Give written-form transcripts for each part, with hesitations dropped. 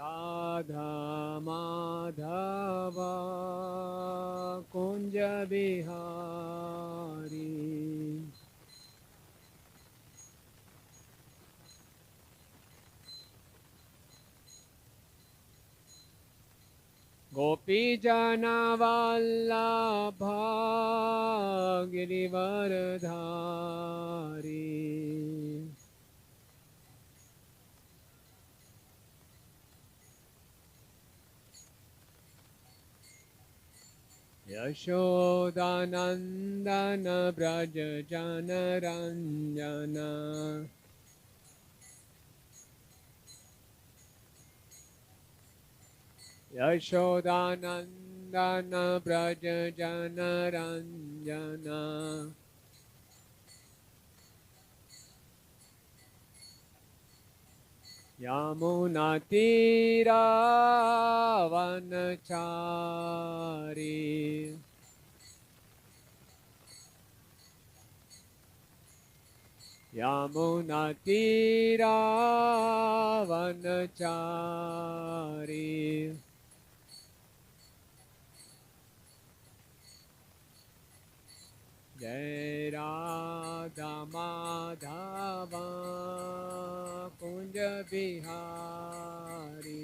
राधा माधव कुंज बिहारी गोपी जना वल्लभ गिरिवरधारी यशोदानंदन ब्रज जनरंजन यशोदानंदन ब्रज जनरंजन यमुनातीरावनचारी यमुनातीरावनचारी जय राधा माधव कुंज बिहारी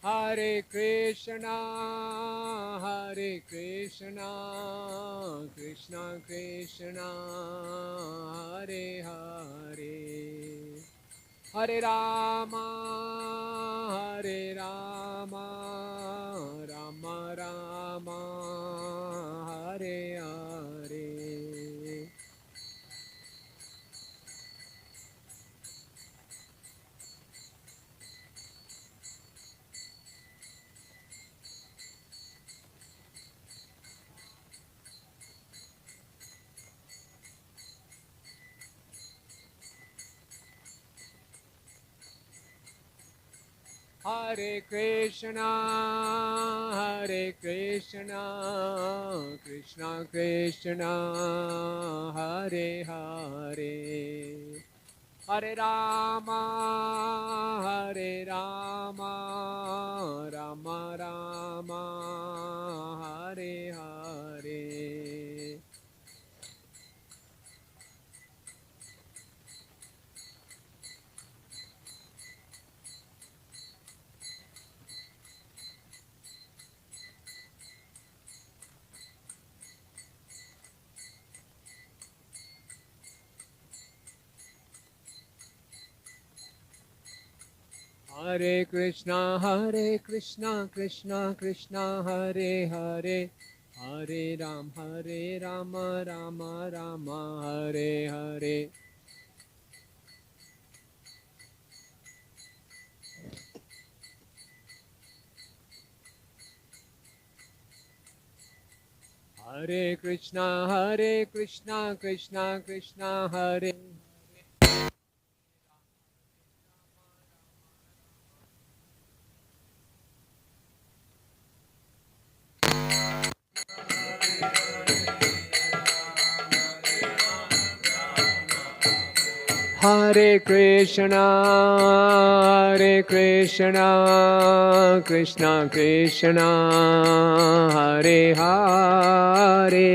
हरे कृष्णा कृष्णा कृष्णा हरे हरे हरे रामा राम राम हरे हरे हरे कृष्णा कृष्णा कृष्णा हरे हरे हरे राम राम राम हरे हरे हरे कृष्णा कृष्णा कृष्णा हरे हरे हरे राम राम राम हरे हरे हरे कृष्णा कृष्णा कृष्णा हरे हरे कृष्णा कृष्णा कृष्णा हरे हरे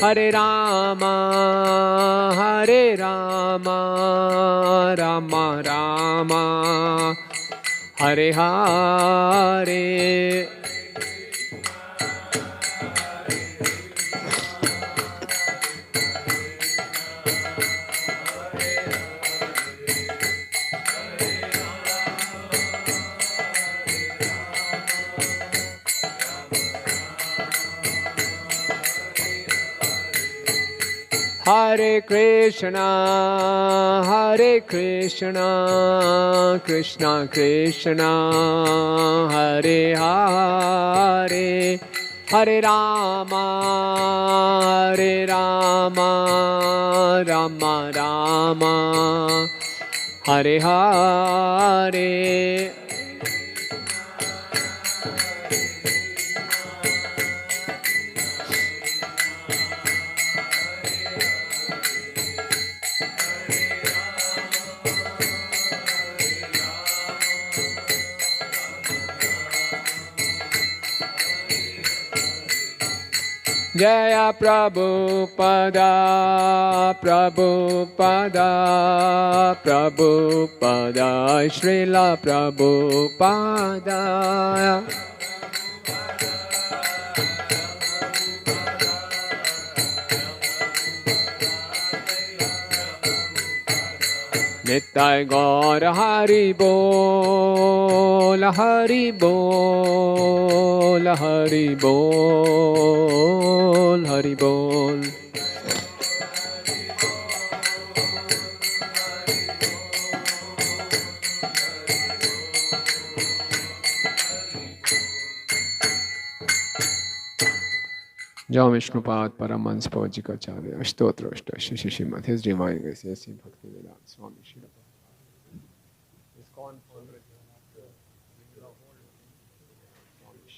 हरे राम राम राम हरे हरे हरे कृष्णा कृष्णा कृष्णा हरे हरे हरे राम राम राम हरे हरे जय प्रभुपदा प्रभुपदा प्रभुपदा श्रील प्रभुपदा नित्य गौर हरि बोल हरि बोल हरि बोल हरि बोल। जय विष्णुपाद परमहंस पौजिकाचार्य स्तोत्र Shri Shrimad his divine grace ऐसी भक्ति वेदांत स्वामी श्री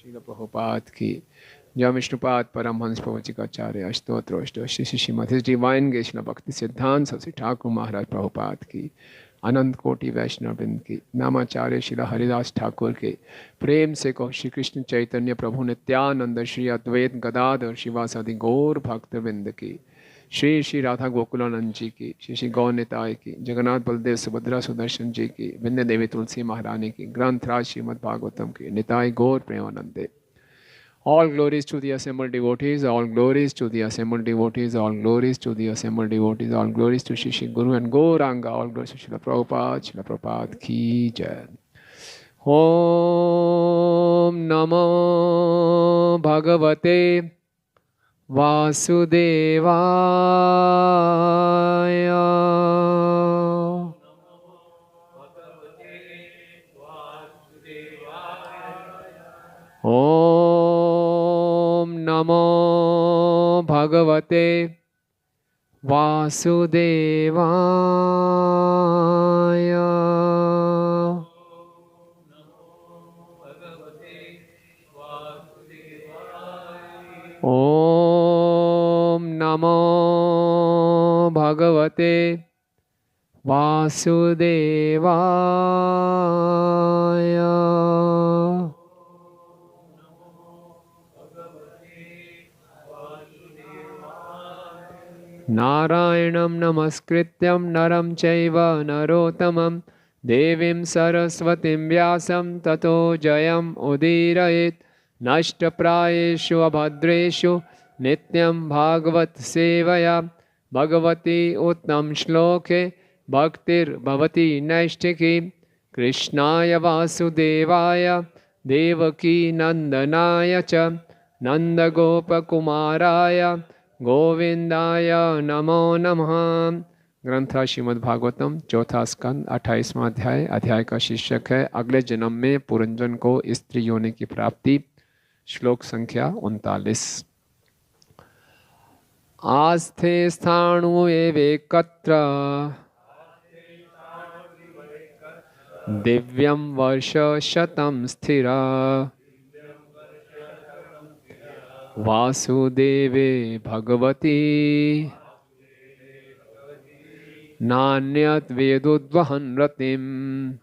श्रील प्रभुपाद की। जय विष्णुपाद परमहंस पौजिकाचार्य स्तोत्र Shri Shrimad his divine grace भक्ति सिद्धांत सरस्वती ठाकुर महाराज प्रभुपाद की। अनंत कोटि वैष्णववृंद की। नामाचार्य श्री हरिदास ठाकुर के प्रेम से कहो श्री कृष्ण चैतन्य प्रभु नित्यानंद श्री अद्वैत गदाधर शिवासादि गौर भक्तवृंद की। श्री श्री राधा गोकुलानंद जी की। श्री श्री गौर निताय की। जगन्नाथ बलदेव सुभद्रा सुदर्शन जी की। विंध्य देवी तुलसी महारानी की। ग्रंथराज श्रीमद् भागवतम की। निताय गौर प्रेमानंदे। All glories to the assembled devotees, all glories to the assembled devotees, all glories to the assembled devotees, all glories to Shri Shri Guru and Gauranga, all glories to Srila Prabhupada ki jai. Om Namo Bhagavate Vasudevaya. Om Namo Bhagavate Vasudevaya. Om Namo Bhagavate Vasudevaya. नारायणं नमस्कृत्यं नरं चैव नरोत्तमं देवीं सरस्वतीं व्यासं ततो जयम् उदीरयेत्। नष्टप्रायेषु अभद्रेषु नित्यं भागवत सेवया भगवती उत्तम श्लोके भक्तिर्भवति नैष्ठिकी। कृष्णाय वासुदेवाय देवकी नंदनाय च नंदगोपकुमाराय गोविंदाय नमो नमः। ग्रंथ श्रीमद् भागवतम चौथा स्कंद 28वां अध्याय। अध्याय का शीर्षक है अगले जन्म में पुरंजन को स्त्री योनि की प्राप्ति। श्लोक संख्या 39। आस्थे स्थाणु एवेकत्र दिव्यं वर्ष शतं स्थिरा वासुदेवे भगवती नान्यत् वेदोद्वहन् रतिम्।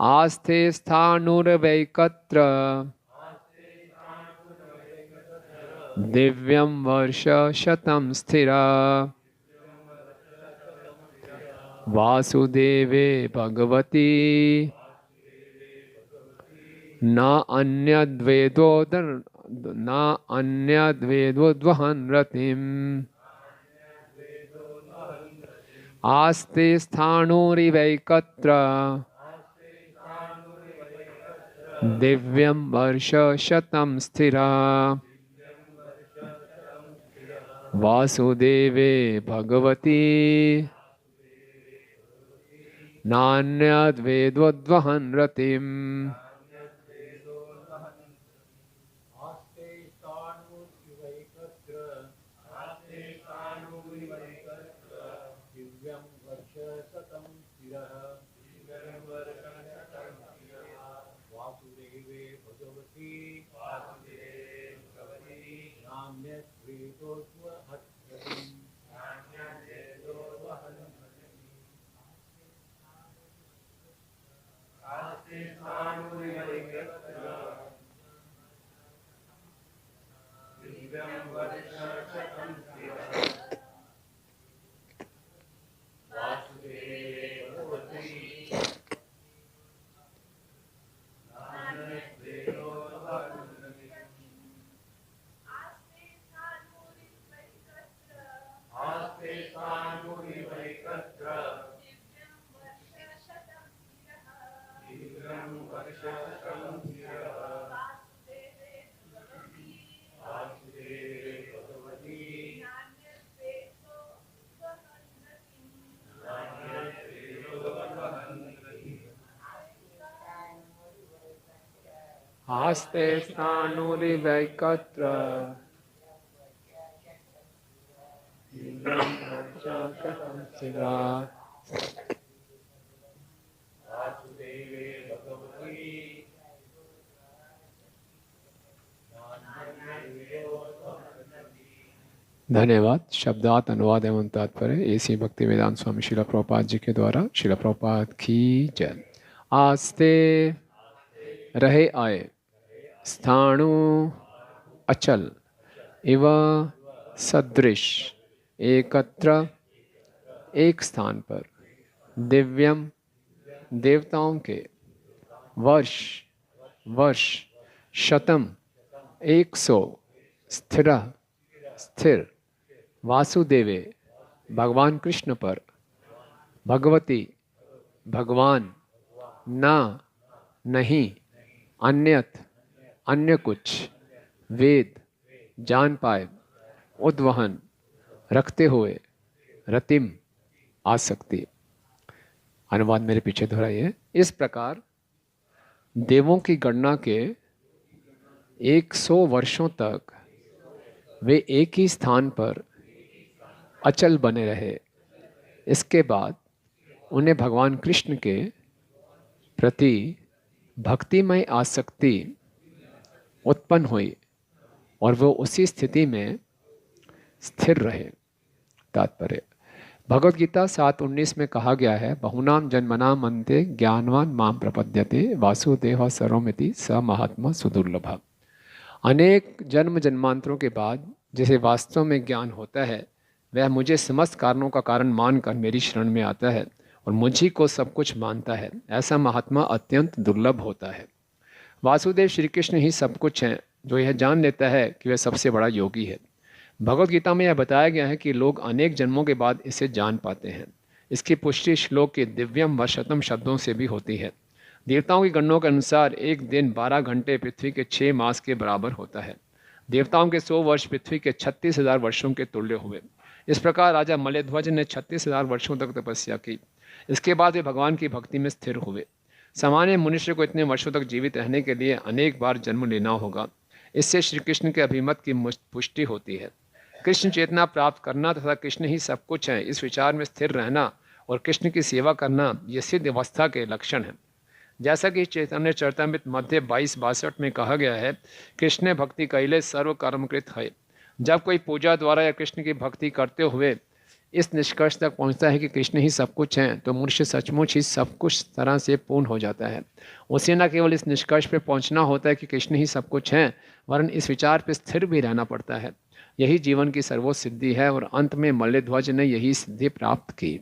आस्थे स्थाणुर्वैकत्र दिव्यं वर्ष शतं स्थिरा वासुदेवे भगवती न अन्यद्वेदोद्वहन् रतिम्। आस्ते स्थाणुरिवैकत्र दिव्यं वर्ष शतं स्थिरा वासुदेवे भगवती नान्यद्वेदोद्वहन् रतिम्। आस्ते स्थाणुरिवैकत्र शिवा। धन्यवाद। शब्दात अनुवाद एवं तात्पर्य एसी भक्ति वेदांत स्वामी शिला प्रभुपाद जी के द्वारा। शिला प्रभुपाद की जय। आस्ते रहे आए, स्थाणु अचल, इव सदृश एकत्र एक स्थान पर, दिव्यम देवताओं के, वर्ष वर्ष, शतम 100, स्थिर स्थिर, वासुदेवे भगवान कृष्ण पर, भगवती भगवान, ना नहीं, अन्यत अन्य कुछ, वेद जान पाए, उद्वहन रखते हुए, रतिम आसक्ति। अनुवाद मेरे पीछे दोहराइए। इस प्रकार देवों की गणना के 100 वर्षों तक वे एक ही स्थान पर अचल बने रहे। इसके बाद उन्हें भगवान कृष्ण के प्रति भक्तिमय आसक्ति उत्पन्न हुई और वो उसी स्थिति में स्थिर रहे। तात्पर्य, भगवद गीता 7:19 में कहा गया है, बहुनाम जन्मनाम अन्ते ज्ञानवान माम प्रपद्यते वासुदेव सर्वमिति स महात्मा सुदुर्लभ। अनेक जन्म जन्मांतरों के बाद जिसे वास्तव में ज्ञान होता है, वह मुझे समस्त कारणों का कारण मानकर मेरी शरण में आता है और मुझी को सब कुछ मानता है। ऐसा महात्मा अत्यंत दुर्लभ होता है। वासुदेव श्री कृष्ण ही सब कुछ हैं। जो यह जान लेता है कि वह सबसे बड़ा योगी है। भगवद गीता में यह बताया गया है कि लोग अनेक जन्मों के बाद इसे जान पाते हैं। इसकी पुष्टि श्लोक के दिव्यम व शतम शब्दों से भी होती है। देवताओं की गणनों के अनुसार एक दिन 12 घंटे पृथ्वी के 6 मास के बराबर होता है। देवताओं के 100 वर्ष पृथ्वी के 36,000 वर्षों के तुल्य हुए। इस प्रकार राजा मलयध्वज ने 36,000 वर्षों तक तपस्या की। इसके बाद वे भगवान की भक्ति में स्थिर हुए। सामान्य मनुष्य को इतने वर्षों तक जीवित रहने के लिए अनेक बार जन्म लेना होगा। इससे श्री कृष्ण के अभिमत की पुष्टि होती है। कृष्ण चेतना प्राप्त करना तथा कृष्ण ही सब कुछ है, इस विचार में स्थिर रहना और कृष्ण की सेवा करना, ये सिद्ध अवस्था के लक्षण हैं। जैसा कि चैतन्य चरितामृत मध्य 22-62 में कहा गया है, कृष्ण भक्ति कैले सर्व कर्मकृत है। जब कोई पूजा द्वारा या कृष्ण की भक्ति करते हुए इस निष्कर्ष तक पहुंचता है कि कृष्ण ही सब कुछ हैं, तो मनुष्य सचमुच ही सब कुछ तरह से पूर्ण हो जाता है। उसे न केवल इस निष्कर्ष पर पहुंचना होता है कि कृष्ण ही सब कुछ हैं, वरन इस विचार पर स्थिर भी रहना पड़ता है। यही जीवन की सर्वोच्च सिद्धि है और अंत में मल्लध्वज ने यही सिद्धि प्राप्त की।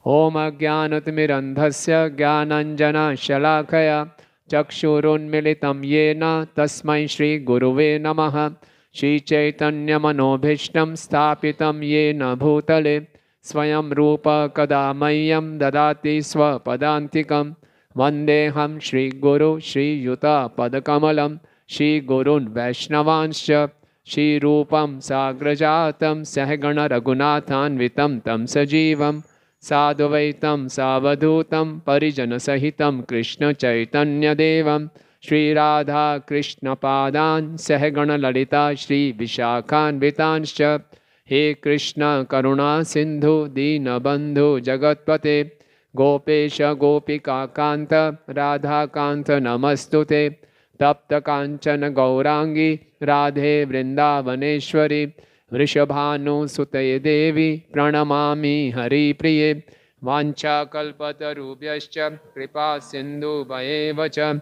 ओम अज्ञानतिमिरन्धस्य ज्ञानाञ्जनशलाकया चक्षुरुन्मीलितं येन तस्मै श्रीगुरुवे नमः। श्रीचैतन्यमनोभीष्टं स्थापितं येन भूतले स्वयं रूप कदा मह्यं ददाति स्वपदान्तिकं। वन्देऽहं श्रीगुरु श्रीयुतपदकमलं श्रीगुरून् वैष्णवांश्च श्रीरूपं साग्रजातं सहगण रघुनाथान्वितं तं सजीवं साद्वैतं सावधूतं परिजनसहितं कृष्णचैतन्यदेवं श्रीराधा कृष्णपादान् सहगण ललिता श्रीविशाखान्वितांश्च। हे कृष्ण करुणा सिंधु दीनबंधु जगत्पते गोपेश गोपिकाकान्त राधाकान्त नमस्तुते। तप्त कांचन गौरांगी राधे वृंदावनेश्वरी वृषभानुसुते देवी प्रणमामि हरिप्रिये। वाञ्छाकल्पतरुभ्यश्च कृपा सिन्धुभ्येव च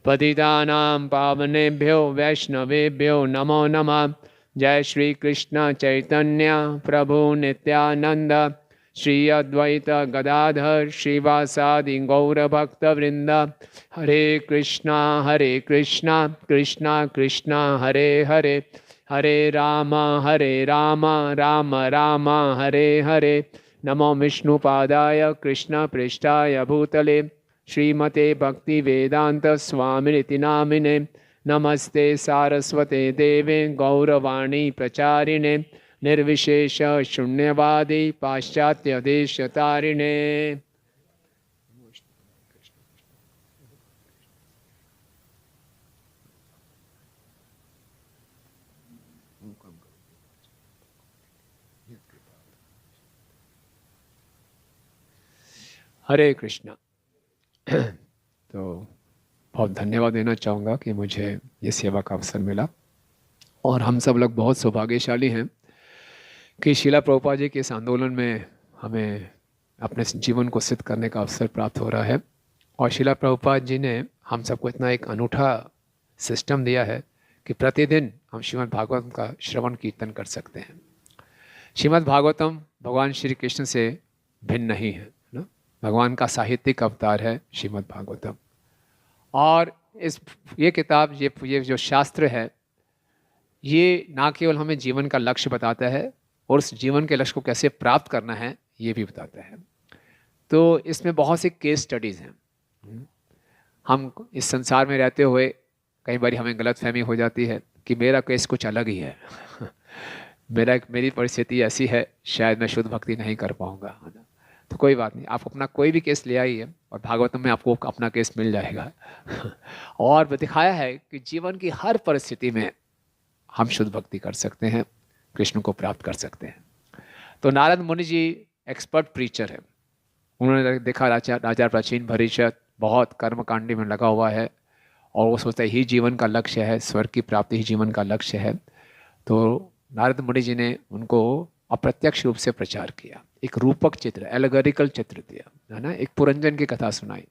पतितानां पावनेभ्यो वैष्णवेभ्यो नमो नमः। जय श्री कृष्ण चैतन्य प्रभु नित्यानंद श्री अद्वैत गदाधर श्रीवासादि गौर भक्त वृंद। हरे कृष्णा कृष्णा कृष्णा हरे हरे, हरे राम राम राम हरे हरे। नमो विष्णुपादाय कृष्ण पृष्ठाय भूतले श्रीमते भक्ति वेदांत स्वामिनिति नामिने। नमस्ते सारस्वते देवे गौरवाणी प्रचारिणे निर्विशेष शून्यवादी पाश्चात्य देश तारिणे। हरे कृष्णा। तो बहुत धन्यवाद देना चाहूँगा कि मुझे ये सेवा का अवसर मिला, और हम सब लोग बहुत सौभाग्यशाली हैं कि शिला प्रभुपाद जी के इस आंदोलन में हमें अपने जीवन को सिद्ध करने का अवसर प्राप्त हो रहा है। और शिला प्रभुपाद जी ने हम सबको इतना एक अनूठा सिस्टम दिया है कि प्रतिदिन हम श्रीमद् भागवतम का श्रवण कीर्तन कर सकते हैं। श्रीमद् भागवतम भगवान श्री कृष्ण से भिन्न नहीं है ना, भगवान का साहित्यिक अवतार है श्रीमद् भागवतम। और ये किताब, ये जो शास्त्र है, ये ना केवल हमें जीवन का लक्ष्य बताता है और उस जीवन के लक्ष्य को कैसे प्राप्त करना है ये भी बताता है। तो इसमें बहुत सी केस स्टडीज़ हैं। हम इस संसार में रहते हुए कई बार हमें गलतफहमी हो जाती है कि मेरा केस कुछ अलग ही है मेरी परिस्थिति ऐसी है, शायद मैं शुद्ध भक्ति नहीं कर पाऊंगा। तो कोई बात नहीं, आप अपना कोई भी केस ले आइए और भागवतम में आपको अपना केस मिल जाएगा और दिखाया है कि जीवन की हर परिस्थिति में हम शुद्ध भक्ति कर सकते हैं, कृष्ण को प्राप्त कर सकते हैं। तो नारद मुनि जी एक्सपर्ट प्रीचर है। उन्होंने देखा राजा प्राचीन भविष्यत बहुत कर्मकांडी में लगा हुआ है और वो सोचता है ही जीवन का लक्ष्य है, स्वर्ग की प्राप्ति ही जीवन का लक्ष्य है। तो नारद मुनि जी ने उनको अप्रत्यक्ष रूप से प्रचार किया, एक रूपक चित्र, एलेगोरिकल चित्र दिया, है ना, एक पुरंजन की कथा सुनाई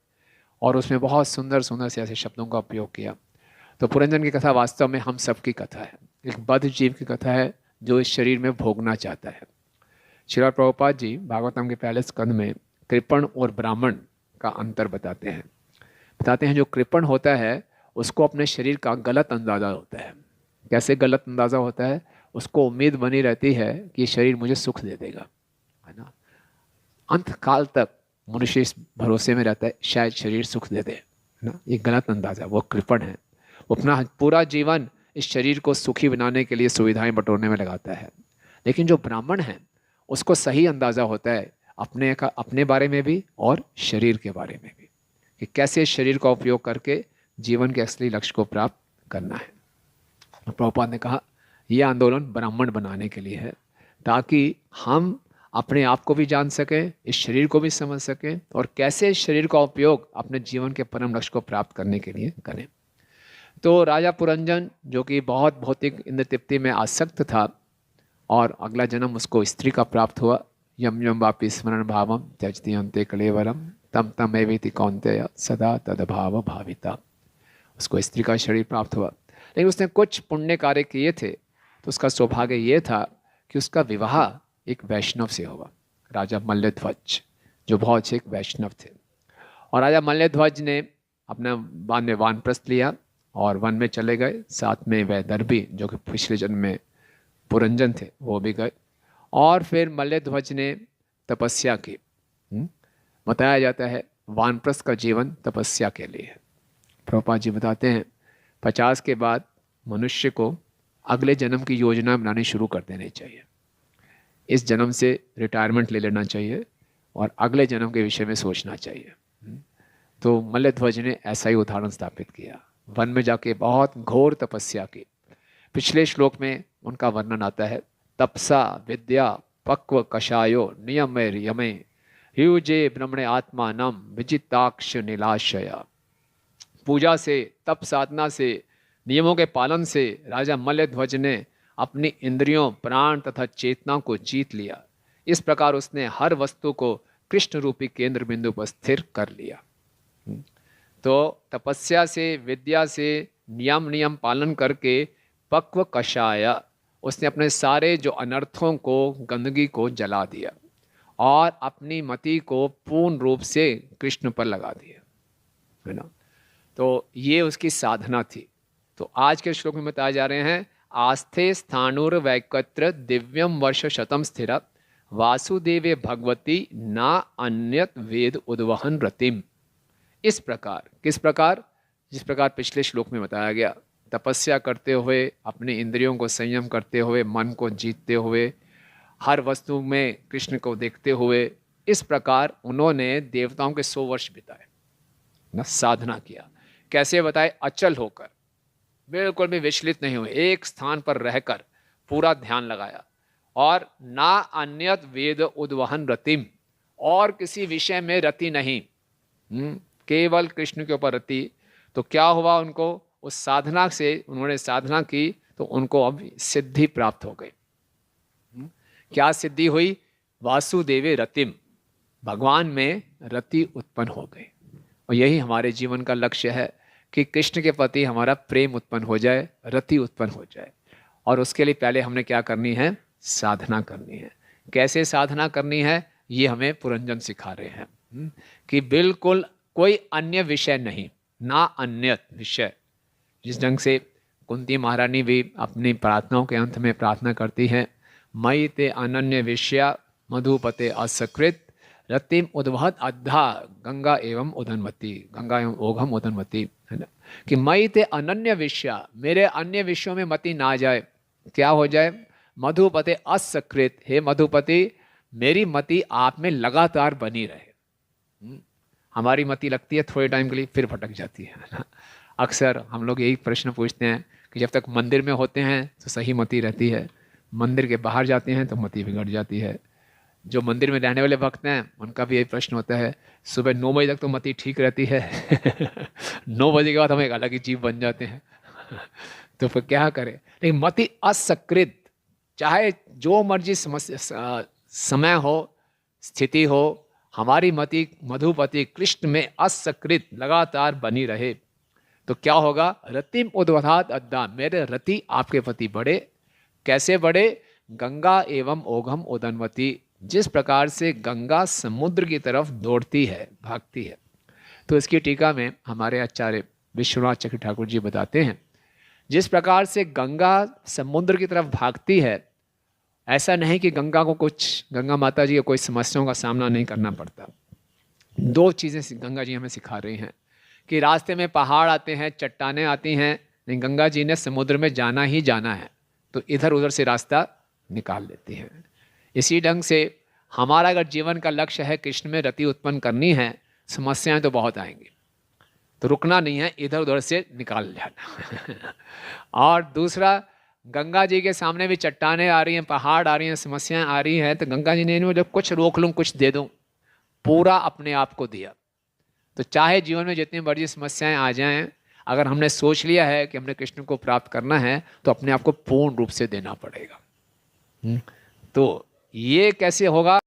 और उसमें बहुत सुंदर सुंदर से ऐसे शब्दों का उपयोग किया। तो पुरंजन की कथा वास्तव में हम सब की कथा है, एक बद्ध जीव की कथा है जो इस शरीर में भोगना चाहता है। श्रील प्रभुपाद जी भागवतम के पहले स्कंद में कृपण और ब्राह्मण का अंतर बताते हैं जो कृपण होता है उसको अपने शरीर का गलत अंदाज़ा होता है। कैसे गलत अंदाज़ा होता है? उसको उम्मीद बनी रहती है कि ये शरीर मुझे सुख दे देगा, है ना। अंत काल तक मनुष्य इस भरोसे में रहता है शायद शरीर सुख दे दे, है ना। ये गलत अंदाज़ा, वो कृपण है। वो अपना पूरा जीवन इस शरीर को सुखी बनाने के लिए सुविधाएं बटोरने में लगाता है। लेकिन जो ब्राह्मण है उसको सही अंदाज़ा होता है अपने बारे में भी और शरीर के बारे में भी, कि कैसे इस शरीर का उपयोग करके जीवन के असली लक्ष्य को प्राप्त करना है। प्रभुपाद ने कहा यह आंदोलन ब्राह्मण बनाने के लिए है, ताकि हम अपने आप को भी जान सकें, इस शरीर को भी समझ सकें और कैसे इस शरीर का उपयोग अपने जीवन के परम लक्ष्य को प्राप्त करने के लिए करें। तो राजा पुरंजन जो कि बहुत भौतिक इंद्र तृप्ति में आसक्त था और अगला जन्म उसको स्त्री का प्राप्त हुआ, यम यम वापि स्मरण भावम त्यजति अंते कलेवरम तम तम एवेति कौन्तेय सदा तदभाव भाविता। उसको स्त्री का शरीर प्राप्त हुआ, लेकिन उसने कुछ पुण्य कार्य किए थे तो उसका सौभाग्य ये था कि उसका विवाह एक वैष्णव से हुआ, राजा मल्लध्वज, जो बहुत अच्छे एक वैष्णव थे। और राजा मल्लध्वज ने अपना बाद में वानप्रस्थ लिया और वन में चले गए। साथ में वैदर्भी जो कि पिछले जन्म में पुरंजन थे वो भी गए। और फिर मल्लध्वज ने तपस्या की। बताया जाता है वानप्रस्थ का जीवन तपस्या के लिए है। प्रभुपाद जी बताते हैं 50 के बाद मनुष्य को अगले जन्म की योजना बनानी शुरू कर देनी चाहिए। इस जन्म से रिटायरमेंट ले लेना चाहिए और अगले जन्म के विषय में सोचना चाहिए। तो मल्लध्वज ने ऐसा ही उदाहरण स्थापित किया, वन में जाके बहुत घोर तपस्या की। पिछले श्लोक में उनका वर्णन आता है, तपसा विद्या पक्व कषायो नियमे यमे युजे ब्रह्मणे आत्मानम विजिताक्ष निलाशया। पूजा से, तप साधना से, नियमों के पालन से राजा मल्लध्वज ने अपनी इंद्रियों, प्राण तथा चेतना को जीत लिया। इस प्रकार उसने हर वस्तु को कृष्ण रूपी केंद्र बिंदु पर स्थिर कर लिया। तो तपस्या से, विद्या से, नियम पालन करके पक्व कषाय, उसने अपने सारे जो अनर्थों को, गंदगी को जला दिया और अपनी मति को पूर्ण रूप से कृष्ण पर लगा दिया, है ना। तो ये उसकी साधना थी। तो आज के श्लोक में बताए जा रहे हैं, आस्थे स्थाणुर वैकत्र दिव्यम वर्ष शतम स्थिर वासुदेवे भगवती ना अन्यत वेद उद्वहन रतिम। इस प्रकार, किस प्रकार? जिस प्रकार पिछले श्लोक में बताया गया, तपस्या करते हुए, अपने इंद्रियों को संयम करते हुए, मन को जीतते हुए, हर वस्तु में कृष्ण को देखते हुए, इस प्रकार उन्होंने देवताओं के 100 वर्ष बिताए ना, साधना किया। कैसे बताए? अचल होकर, बिल्कुल भी विचलित नहीं हुए, एक स्थान पर रहकर पूरा ध्यान लगाया। और ना अन्यत वेद उद्वहन रतिम, और किसी विषय में रति नहीं, केवल कृष्ण के ऊपर रति। तो क्या हुआ? उनको उस साधना से, उन्होंने साधना की तो उनको अब सिद्धि प्राप्त हो गई। क्या सिद्धि हुई? वासुदेवे रतिम, भगवान में रति उत्पन्न हो गई। और यही हमारे जीवन का लक्ष्य है कि कृष्ण के प्रति हमारा प्रेम उत्पन्न हो जाए, रति उत्पन्न हो जाए। और उसके लिए पहले हमने क्या करनी है? साधना करनी है। कैसे साधना करनी है? ये हमें पुरंजन सिखा रहे हैं कि बिल्कुल कोई अन्य विषय नहीं, ना अन्यत विषय। जिस ढंग से कुंती महारानी भी अपनी प्रार्थनाओं के अंत में प्रार्थना करती हैं, मयि ते अनन्य विषया मधुपते असकृत रतिम उद्वहत अद्धा गंगा एवं उदनवती, गंगा एवं ओघम उदनवती, है ना। कि मयि ते अनन्य विषया, मेरे अन्य विषयों में मति ना जाए। क्या हो जाए? मधुपते असकृत, हे मधुपति मेरी मति आप में लगातार बनी रहे। हमारी मति लगती है थोड़े टाइम के लिए, फिर भटक जाती है ना। अक्सर हम लोग यही प्रश्न पूछते हैं कि जब तक मंदिर में होते हैं तो सही मति रहती है, मंदिर के बाहर जाते हैं तो मति बिगड़ जाती है। जो मंदिर में रहने वाले भक्त हैं उनका भी यही प्रश्न होता है, सुबह 9 बजे तक तो मति ठीक रहती है 9 बजे के बाद हम एक अलग ही जीव बन जाते हैं तो फिर क्या करें? लेकिन मति असकृत, चाहे जो मर्जी समय हो, स्थिति हो, हमारी मति मधुपति कृष्ण में असकृत लगातार बनी रहे तो क्या होगा? रतिम उद्वधात अद्दा, मेरे रति आपके प्रति बढ़े। कैसे बढ़े? गंगा एवं ओघम उदनवती, जिस प्रकार से गंगा समुद्र की तरफ दौड़ती है, भागती है। तो इसकी टीका में हमारे आचार्य विश्वनाथ चक्र ठाकुर जी बताते हैं, जिस प्रकार से गंगा समुद्र की तरफ भागती है, ऐसा नहीं कि गंगा को कुछ, गंगा माता जी को कोई समस्याओं का सामना नहीं करना पड़ता। 2 चीज़ें गंगा जी हमें सिखा रही हैं कि रास्ते में पहाड़ आते हैं, चट्टानें आती हैं, लेकिन गंगा जी ने समुद्र में जाना ही जाना है, तो इधर उधर से रास्ता निकाल लेती है। इसी ढंग से हमारा अगर जीवन का लक्ष्य है कृष्ण में रति उत्पन्न करनी है, समस्याएं तो बहुत आएंगी, तो रुकना नहीं है, इधर उधर से निकाल जाना और दूसरा, गंगा जी के सामने भी चट्टानें आ रही हैं, पहाड़ आ रही हैं, समस्याएं आ रही हैं, तो गंगा जी ने जब कुछ रोक लूँ, कुछ दे दूँ, पूरा अपने आप को दिया। तो चाहे जीवन में जितनी मर्जी समस्याएं आ जाएं, अगर हमने सोच लिया है कि हमने कृष्ण को प्राप्त करना है तो अपने आप को पूर्ण रूप से देना पड़ेगा। तो ये कैसे होगा?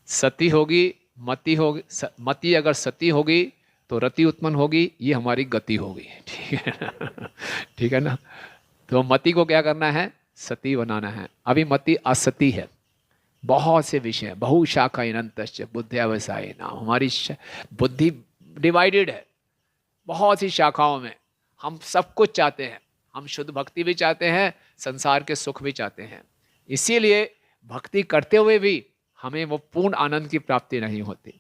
सती होगी, मति होगी, मति अगर सती होगी तो रति उत्पन्न होगी, ये हमारी गति होगी। ठीक है ना? ठीक है ना? तो मति को क्या करना है? सती बनाना है। अभी मति असती है, बहुत से विषय, बहुशाखा अनंतश्च बुद्ध्यावसाय नाम, हमारी बुद्धि डिवाइडेड है बहुत सी शाखाओं में। हम सब कुछ चाहते हैं, हम शुद्ध भक्ति भी चाहते हैं, संसार के सुख भी चाहते हैं, इसीलिए भक्ति करते हुए भी हमें वो पूर्ण आनंद की प्राप्ति नहीं होती।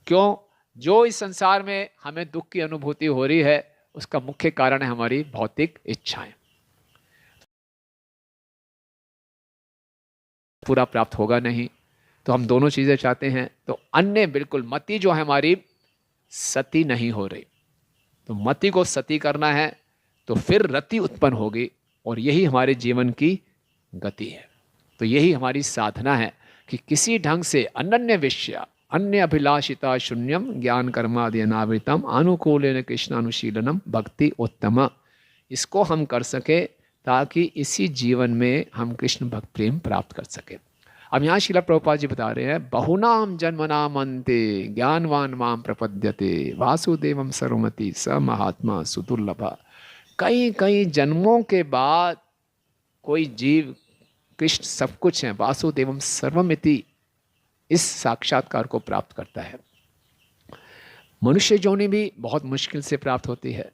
क्यों? जो इस संसार में हमें दुख की अनुभूति हो रही है, उसका मुख्य कारण है हमारी भौतिक इच्छाएं। पूरा प्राप्त होगा नहीं, तो हम दोनों चीजें चाहते हैं, तो अन्य बिल्कुल मति जो है हमारी सती नहीं हो रही, तो मति को सती करना है, तो फिर रति उत्पन्न होगी, और यही हमारे जीवन की गति है। तो यही हमारी साधना है कि किसी ढंग से अनन्य विषया अन्य अभिलाषिता शून्यम ज्ञान कर्मादि अनावृतम अनुकूलेन कृष्णानुशीलनम भक्ति उत्तम, इसको हम कर सके ताकि इसी जीवन में हम कृष्ण भक्त प्रेम प्राप्त कर सके। अब यहाँ श्रीला प्रभुपाद जी बता रहे हैं, बहुनाम जन्मनाम अन्ते ज्ञानवान माम प्रपद्यते वासुदेवम सर्वमति स महात्मा सुदुर्लभ। कई कई जन्मों के बाद कोई जीव कृष्ण सब कुछ है, वासुदेवम सर्वमिति, इस साक्षात्कार को प्राप्त करता है। मनुष्य योनि भी बहुत मुश्किल से प्राप्त होती है।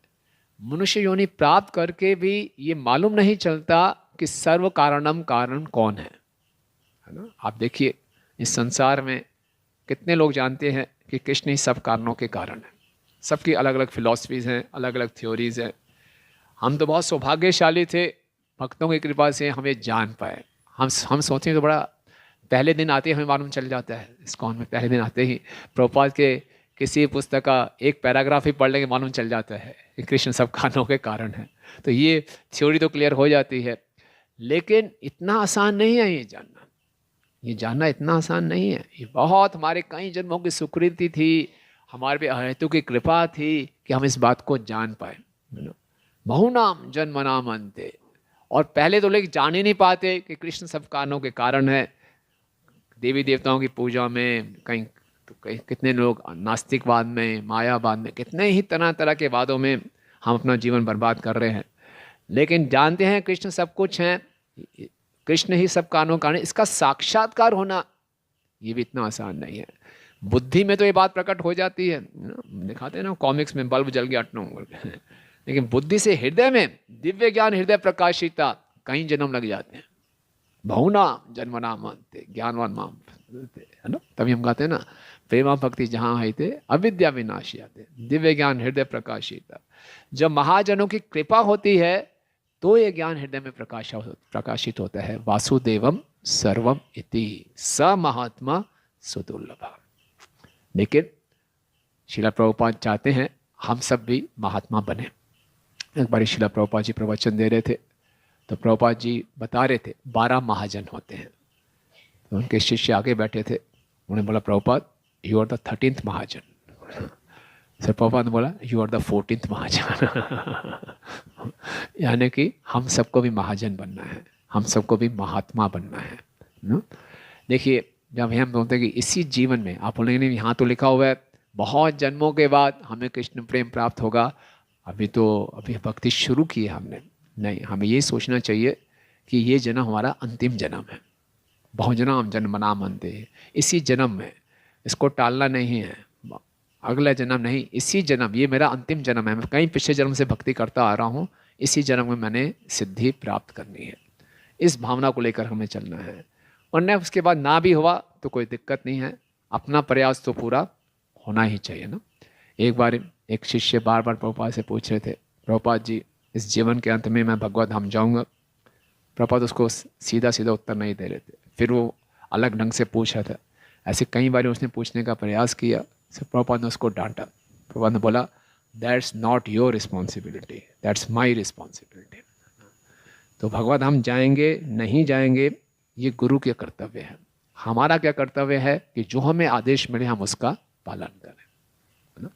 मनुष्य योनि प्राप्त करके भी ये मालूम नहीं चलता कि सर्व कारणम कारण कौन है ना। आप देखिए इस संसार में कितने लोग जानते हैं कि कृष्ण ही सब कारणों के कारण है। सबकी अलग अलग फिलॉसफीज हैं, अलग अलग थ्योरीज हैं। हम तो बहुत सौभाग्यशाली थे, भक्तों की कृपा से हमें जान पाए। हम सोचते हैं तो बड़ा, पहले दिन आते ही हमें मालूम चल जाता है। इस्कॉन में पहले दिन आते ही प्रभुपाद के किसी पुस्तक का एक पैराग्राफ ही पढ़ लेंगे, मालूम चल जाता है कि कृष्ण सब कारणों के कारण है। तो ये थ्योरी तो क्लियर हो जाती है, लेकिन इतना आसान नहीं है ये जानना। ये जानना इतना आसान नहीं है। ये बहुत हमारे कई जन्मों की सुकृति थी, हमारे पे अहेतु की कृपा थी कि हम इस बात को जान पाए। बहुनाम जन्मनाम अन्ते, और पहले तो लोग जान ही नहीं पाते कि कृष्ण सब कारणों के कारण है। देवी देवताओं की पूजा में कहीं कितने लोग नास्तिकवाद में, मायावाद में, कितने ही तरह तरह के वादों में हम अपना जीवन बर्बाद कर रहे हैं। लेकिन जानते हैं कृष्ण सब कुछ हैं, कृष्ण ही सब कारणों का कारण। इसका साक्षात्कार होना ये भी इतना आसान नहीं है। बुद्धि में तो ये बात प्रकट हो जाती है, दिखाते हैं ना कॉमिक्स में, बल्ब जल गया अटनो, लेकिन बुद्धि से हृदय में दिव्य ज्ञान हृदय प्रकाशिता कई जन्म लग जाते हैं। बहुना जन्मनाम अन्ते ज्ञानवान माम, है ना। तभी हम कहते हैं ना, प्रेमा भक्ति जहाँ है थे अविद्या विनाशी आते, दिव्य ज्ञान हृदय प्रकाशिता। जब महाजनों की कृपा होती है तो ये ज्ञान हृदय में प्रकाशित होता है। वासुदेवम सर्वम इति स महात्मा सुदुर्लभ। लेकिन श्रीला प्रभुपाद चाहते हैं हम सब भी महात्मा बने। एक बार श्रीला प्रभुपाद जी प्रवचन दे रहे थे, तो प्रभुपाद जी बता रहे थे 12 महाजन होते हैं। तो उनके शिष्य आगे बैठे थे, उन्होंने बोला Prabhupada you are the 13th महाजन। सर प्रभुपाद ने बोला यू आर द 14th महाजन। यानी कि हम सबको भी महाजन बनना है, हम सबको भी महात्मा बनना है। देखिए जब हम बोलते हैं कि इसी जीवन में, आप बोलेंगे नहीं यहाँ तो लिखा हुआ है बहुत जन्मों के बाद हमें कृष्ण प्रेम प्राप्त होगा, अभी भक्ति शुरू की है हमने। नहीं, हमें ये सोचना चाहिए कि ये जन्म हमारा अंतिम जन्म है। बहुजनाम जन्मनाम अन्ते, इसी जन्म में, इसको टालना नहीं है। अगला जन्म नहीं, इसी जन्म, ये मेरा अंतिम जन्म है। मैं कई पिछले जन्म से भक्ति करता आ रहा हूँ, इसी जन्म में मैंने सिद्धि प्राप्त करनी है। इस भावना को लेकर हमें चलना है। और न उसके बाद ना भी हुआ तो कोई दिक्कत नहीं है, अपना प्रयास तो पूरा होना ही चाहिए ना। एक बार एक शिष्य बार बार प्रभुपाद से पूछ रहे थे, प्रभुपाद जी इस जीवन के अंत में मैं भगवत धाम जाऊँगा। प्रभुपाद उसको सीधा सीधा उत्तर नहीं दे रहे थे, फिर वो अलग ढंग से पूछ रहा था। ऐसे कई बार उसने पूछने का प्रयास किया, तो प्रभुपाद ने उसको डांटा। प्रभुपाद ने बोला that's not your responsibility, that's my responsibility. तो भगवत धाम जाएंगे नहीं जाएंगे ये गुरु के कर्तव्य है। हमारा क्या कर्तव्य है कि जो हमें आदेश मिले हम उसका पालन करें, है ना।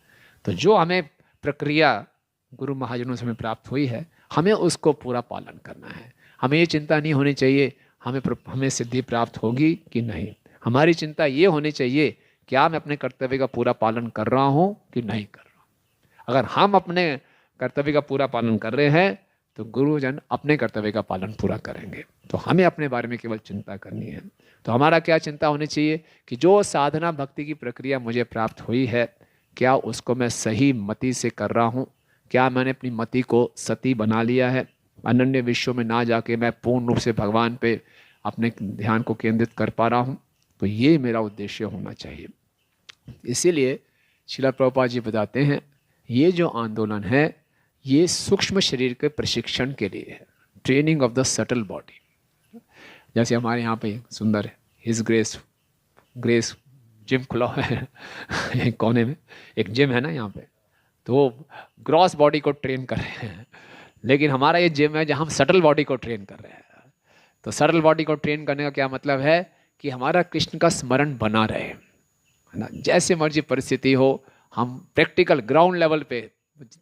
तो जो हमें प्रक्रिया गुरु महाजनों से हमें प्राप्त हुई है, हमें उसको पूरा पालन करना है। हमें ये चिंता नहीं होनी चाहिए हमें सिद्धि प्राप्त होगी कि नहीं। हमारी चिंता ये होनी चाहिए क्या मैं अपने कर्तव्य का पूरा पालन कर रहा हूँ कि नहीं कर रहा हूँ। अगर हम अपने कर्तव्य का पूरा पालन कर रहे हैं तो गुरुजन अपने कर्तव्य का पालन पूरा करेंगे। तो हमें अपने बारे में केवल चिंता करनी है। तो हमारा क्या चिंता होनी चाहिए कि जो साधना भक्ति की प्रक्रिया मुझे प्राप्त हुई है, क्या उसको मैं सही मति से कर रहा हूँ, क्या मैंने अपनी मति को सती बना लिया है, अनन्य विश्व में ना जाके मैं पूर्ण रूप से भगवान पे अपने ध्यान को केंद्रित कर पा रहा हूँ। तो ये मेरा उद्देश्य होना चाहिए। इसीलिए श्रीला प्रभुपाद जी बताते हैं ये जो आंदोलन है ये सूक्ष्म शरीर के प्रशिक्षण के लिए है, training of the subtle body. जैसे हमारे यहाँ पे सुंदर हिज ग्रेस जिम खुला है एक कोने में, एक जिम है ना यहाँ पे, तो ग्रॉस बॉडी को ट्रेन कर रहे हैं। लेकिन हमारा ये जिम है जहाँ हम सटल बॉडी को ट्रेन कर रहे हैं। तो सटल बॉडी को ट्रेन करने का क्या मतलब है कि हमारा कृष्ण का स्मरण बना रहे, है ना। जैसे मर्जी परिस्थिति हो, हम प्रैक्टिकल ग्राउंड लेवल पे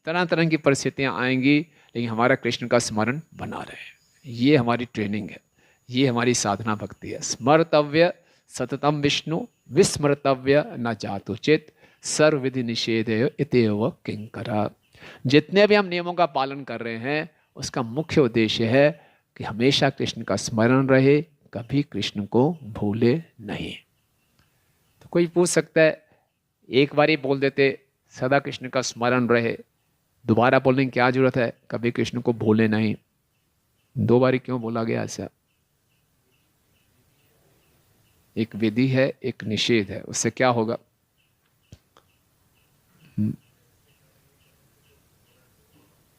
तरह तरह की परिस्थितियाँ आएंगी, लेकिन हमारा कृष्ण का स्मरण बना रहे। ये हमारी ट्रेनिंग है, ये हमारी साधना भक्ति है। स्मर्तव्य सततम विष्णु, विस्मर्तव्य न जातुचित, सर्व विधि निषेधेय इत्येव किंकरा। जितने भी हम नियमों का पालन कर रहे हैं उसका मुख्य उद्देश्य है कि हमेशा कृष्ण का स्मरण रहे, कभी कृष्ण को भूले नहीं। तो कोई पूछ सकता है, एक बार ही बोल देते सदा कृष्ण का स्मरण रहे, दोबारा बोलने की क्या जरूरत है, कभी कृष्ण को भूले नहीं, दो बारी क्यों बोला गया ऐसा? एक विधि है, एक निषेध है, उससे क्या होगा?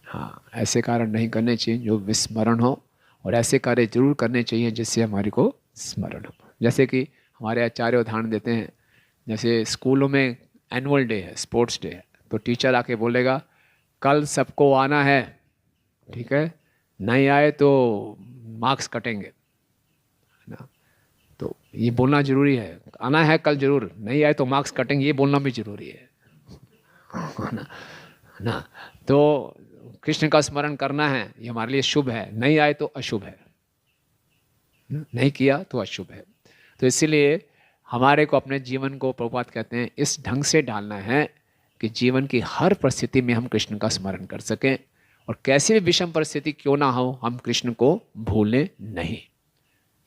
हाँ, ऐसे कार्य नहीं करने चाहिए जो विस्मरण हो, और ऐसे कार्य जरूर करने चाहिए जिससे हमारे को स्मरण हो। जैसे कि हमारे आचार्य उदाहरण देते हैं, जैसे स्कूलों में एनुअल डे है, स्पोर्ट्स डे है, तो टीचर आके बोलेगा कल सबको आना है, ठीक है, नहीं आए तो मार्क्स कटेंगे, है ना। तो ये बोलना जरूरी है, आना है कल जरूर, नहीं आए तो मार्क्स कटेंगे, ये बोलना भी जरूरी है ना। तो कृष्ण का स्मरण करना है, ये हमारे लिए शुभ है, नहीं आए तो अशुभ है, नहीं किया तो अशुभ है। तो इसीलिए हमारे को अपने जीवन को, प्रभुपाद कहते हैं, इस ढंग से डालना है कि जीवन की हर परिस्थिति में हम कृष्ण का स्मरण कर सकें, और कैसी भी विषम परिस्थिति क्यों ना हो हम कृष्ण को भूलें नहीं।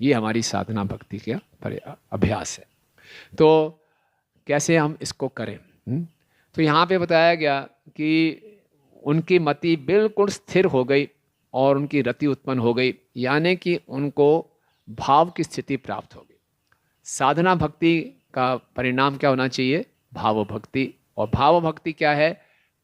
ये हमारी साधना भक्ति का अभ्यास है। तो कैसे हम इसको करें? तो यहाँ पे बताया गया कि उनकी मति बिल्कुल स्थिर हो गई और उनकी रति उत्पन्न हो गई, यानी कि उनको भाव की स्थिति प्राप्त हो गई। साधना भक्ति का परिणाम क्या होना चाहिए? भाव भक्ति। और भाव भक्ति क्या है?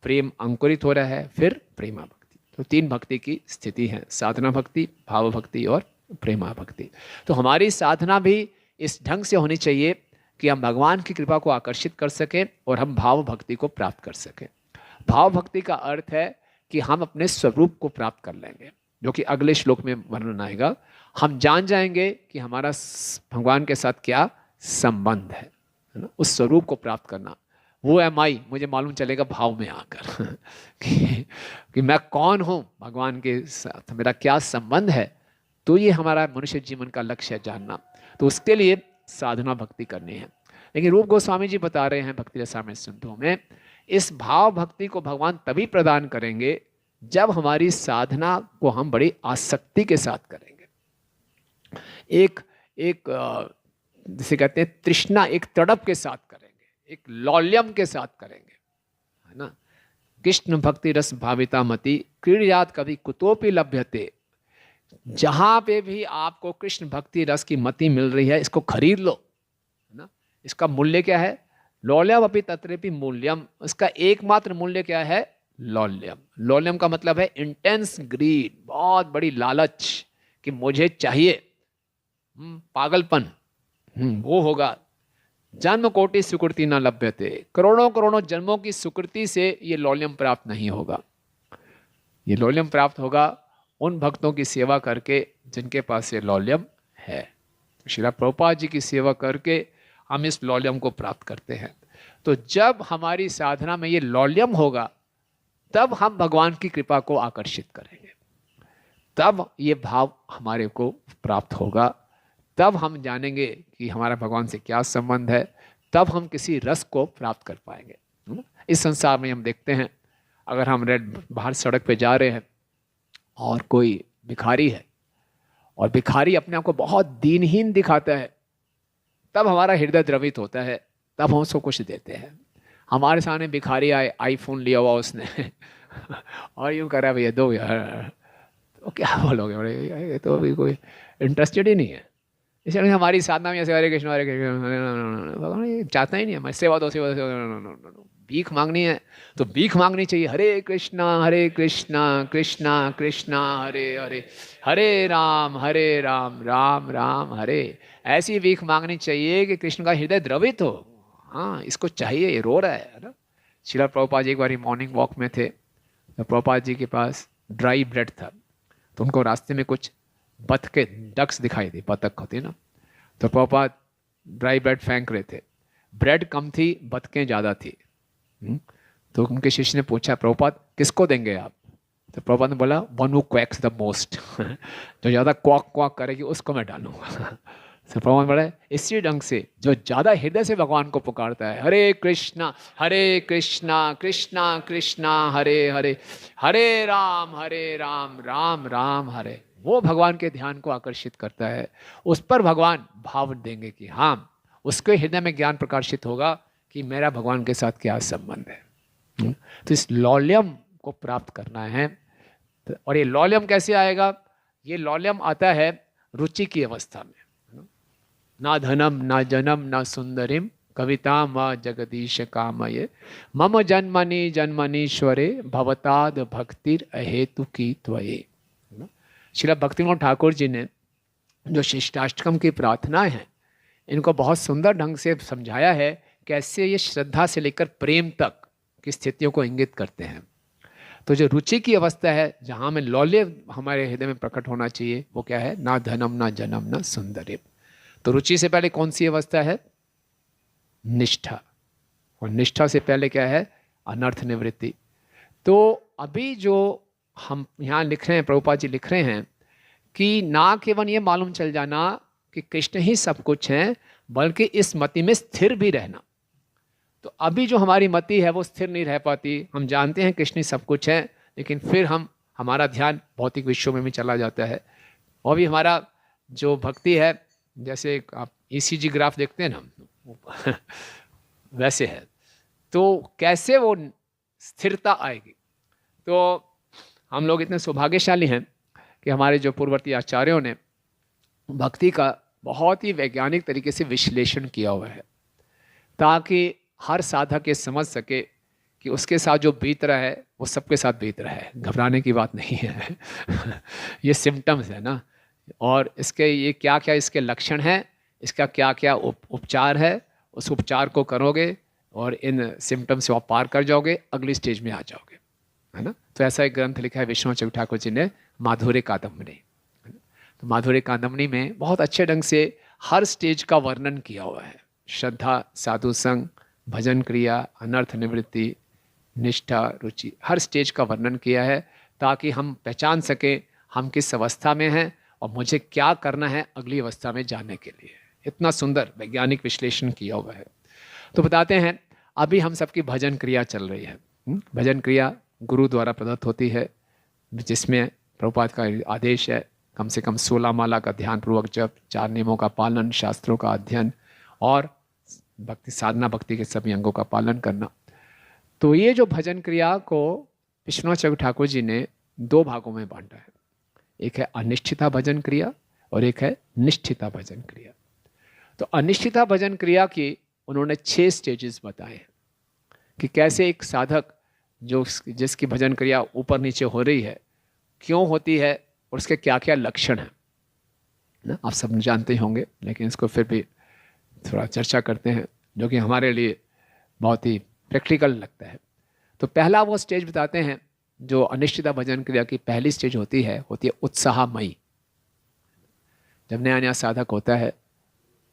प्रेम अंकुरित हो रहा है, फिर प्रेमा भक्ति। तो तीन भक्ति की स्थिति है, साधना भक्ति, भाव भक्ति और प्रेमा भक्ति। तो हमारी साधना भी इस ढंग से होनी चाहिए कि हम भगवान की कृपा को आकर्षित कर सकें और हम भाव भक्ति को प्राप्त कर सकें। भाव भक्ति का अर्थ है कि हम अपने स्वरूप को प्राप्त कर लेंगे, जो कि अगले श्लोक में वर्णन आएगा। हम जान जाएंगे कि हमारा भगवान के साथ क्या संबंध है ना। उस स्वरूप को प्राप्त करना, वो एम आई, मुझे मालूम चलेगा भाव में आकर कि मैं कौन हूँ, भगवान के साथ मेरा क्या संबंध है। तो ये हमारा मनुष्य जीवन का लक्ष्य है, जानना। तो उसके लिए साधना भक्ति करनी है। लेकिन रूप गोस्वामी जी बता रहे हैं भक्ति रसामृत सिंधु में, इस भाव भक्ति को भगवान तभी प्रदान करेंगे जब हमारी साधना को हम बड़ी आसक्ति के साथ करेंगे। एक जिसे कहते हैं तृष्णा, एक तड़प के साथ करेंगे, एक लौल्यम के साथ करेंगे, है ना। कृष्ण भक्ति रस भाविता मति क्रीड़यात कभी कुतोपि लभ्यते। जहां पे भी आपको कृष्ण भक्ति रस की मति मिल रही है, इसको खरीद लो, है ना। इसका मूल्य क्या है? लौल्यम अपि तत्रेपि मूल्यम। उसका एकमात्र मूल्य क्या है? लौल्यम। लौल्यम का मतलब है इंटेंस ग्रीड, बहुत बड़ी लालच कि मुझे चाहिए, पागलपन, वो होगा। जन्म कोटि सुकृति न लभ्यते। करोड़ों करोड़ों जन्मों की सुकृति से ये लौल्यम प्राप्त नहीं होगा। ये लौल्यम प्राप्त होगा उन भक्तों की सेवा करके जिनके पास ये लौल्यम है। श्रील प्रभुपाद जी की सेवा करके हम इस लौल्यम को प्राप्त करते हैं। तो जब हमारी साधना में ये लौल्यम होगा, तब हम भगवान की कृपा को आकर्षित करेंगे, तब ये भाव हमारे को प्राप्त होगा, तब हम जानेंगे कि हमारा भगवान से क्या संबंध है, तब हम किसी रस को प्राप्त कर पाएंगे। इस संसार में हम देखते हैं, अगर हम बाहर सड़क पे जा रहे हैं और कोई भिखारी है और भिखारी अपने आप को बहुत दीनहीन दिखाता है, तब हमारा हृदय द्रवित होता है, तब हम उसको कुछ देते हैं। हमारे सामने भिखारी आए, आईफोन लिया हुआ उसने और यूँ करा भैया दो यार, तो क्या बोलोगे? ये तो अभी कोई इंटरेस्टेड ही नहीं है। इसलिए हमारी साधना में ऐसे हरे कृष्ण भगवान चाहता ही नहीं है, मैं सेवा दो सेवा दो, भीख मांगनी है तो भीख मांगनी चाहिए। हरे कृष्णा कृष्णा कृष्णा हरे हरे, हरे राम राम राम हरे। ऐसी भीख मांगनी चाहिए कि कृष्ण का हृदय द्रवित हो। हाँ, इसको चाहिए, ये रो रहा है ना। श्रील प्रभुपाद जी एक बार मॉर्निंग वॉक में थे, तो प्रभुपाद जी के पास ड्राई ब्रेड था, तो उनको रास्ते में कुछ बतखें, डक्स दिखाई दी, बतख होती है ना। तो प्रभुपाद ड्राई ब्रेड फेंक रहे थे, ब्रेड कम थी, बतखें ज़्यादा थी। तो उनके शिष्य ने पूछा, प्रभुपाद किसको देंगे आप? तो प्रभुपाद ने बोला one who quacks the most जो ज़्यादा क्वाक क्वाक करेगी उसको मैं डालूंगा। तो प्रभुपाद बोला इसी ढंग से जो ज़्यादा हृदय से भगवान को पुकारता है, हरे कृष्णा कृष्णा कृष्णा हरे हरे, हरे राम राम राम हरे, वो भगवान के ध्यान को आकर्षित करता है। उस पर भगवान भाव देंगे कि हाँ, उसके हृदय में ज्ञान प्रकाशित होगा कि मेरा भगवान के साथ क्या संबंध है। तो इस लौल्यम को प्राप्त करना है। और ये लौल्यम कैसे आएगा? ये लौल्यम आता है रुचि की अवस्था में। ना धनम ना जनम ना सुंदरिम कविता व जगदीश कामये मम जन्मनि जन्मनीश्वरे भवताद भक्तिर अहेतु की त्वये। श्रील भक्तिविनोद ठाकुर जी ने जो शिष्टाष्टकम की प्रार्थनाएं हैं इनको बहुत सुंदर ढंग से समझाया है, कैसे ये श्रद्धा से लेकर प्रेम तक की स्थितियों को इंगित करते हैं। तो जो रुचि की अवस्था है, जहाँ में लौल्य हमारे हृदय में प्रकट होना चाहिए, वो क्या है? ना धनम ना जनम ना सुंदरिम। तो रुचि से पहले कौन सी अवस्था है? निष्ठा। और निष्ठा से पहले क्या है? अनर्थ निवृत्ति। तो अभी जो हम यहाँ लिख रहे हैं, प्रभुपाद जी लिख रहे हैं कि ना केवल ये मालूम चल जाना कि कृष्ण ही सब कुछ है, बल्कि इस मति में स्थिर भी रहना। तो अभी जो हमारी मति है वो स्थिर नहीं रह पाती। हम जानते हैं कृष्ण ही सब कुछ है, लेकिन फिर हमारा ध्यान भौतिक विषयों में भी चला जाता है। और भी हमारा जो भक्ति है, जैसे आप ECG ग्राफ देखते हैं ना वैसे है। तो कैसे वो स्थिरता आएगी? तो हम लोग इतने सौभाग्यशाली हैं कि हमारे जो पूर्ववर्ती आचार्यों ने भक्ति का बहुत ही वैज्ञानिक तरीके से विश्लेषण किया हुआ है, ताकि हर साधक ये समझ सके कि उसके साथ जो बीत रहा है वो सबके साथ बीत रहा है, घबराने की बात नहीं है ये सिम्टम्स है ना, और इसके ये क्या क्या इसके लक्षण हैं, इसका क्या क्या उपचार है, उस उपचार को करोगे और इन सिम्टम्स से आप पार कर जाओगे, अगली स्टेज में आ जाओगे, है ना। तो ऐसा एक ग्रंथ लिखा है विश्वनाथ चक्रवर्ती ठाकुर जी ने, माधुर्य कादम्बनी। तो माधुर्य कादम्बनी में बहुत अच्छे ढंग से हर स्टेज का वर्णन किया हुआ है। श्रद्धा, साधु संग, भजन क्रिया, अनर्थ निवृत्ति, निष्ठा, रुचि, हर स्टेज का वर्णन किया है, ताकि हम पहचान सके हम किस अवस्था में हैं और मुझे क्या करना है अगली अवस्था में जाने के लिए। इतना सुंदर वैज्ञानिक विश्लेषण किया हुआ है। तो बताते हैं, अभी हम सबकी भजन क्रिया चल रही है। भजन क्रिया गुरु द्वारा प्रदत्त होती है, जिसमें प्रभुपाद का आदेश है कम से कम 16 माला का ध्यान पूर्वक जप, 4 नियमों का पालन, शास्त्रों का अध्ययन और भक्ति साधना भक्ति के सभी अंगों का पालन करना। तो ये जो भजन क्रिया को विश्वनाथ चक्रवर्ती ठाकुर जी ने 2 भागों में बांटा है। एक है अनिष्ठिता भजन क्रिया और एक है निष्ठिता भजन क्रिया। तो अनिष्ठिता भजन क्रिया की उन्होंने 6 स्टेजेस बताए हैं कि कैसे एक साधक जिसकी भजन क्रिया ऊपर नीचे हो रही है, क्यों होती है और उसके क्या क्या लक्षण हैं ना, आप सब जानते होंगे, लेकिन इसको फिर भी थोड़ा चर्चा करते हैं, जो कि हमारे लिए बहुत ही प्रैक्टिकल लगता है। तो पहला वो स्टेज बताते हैं, जो अनिश्चिता भजन क्रिया की पहली स्टेज होती है उत्साहमयी। जब नया नया साधक होता है,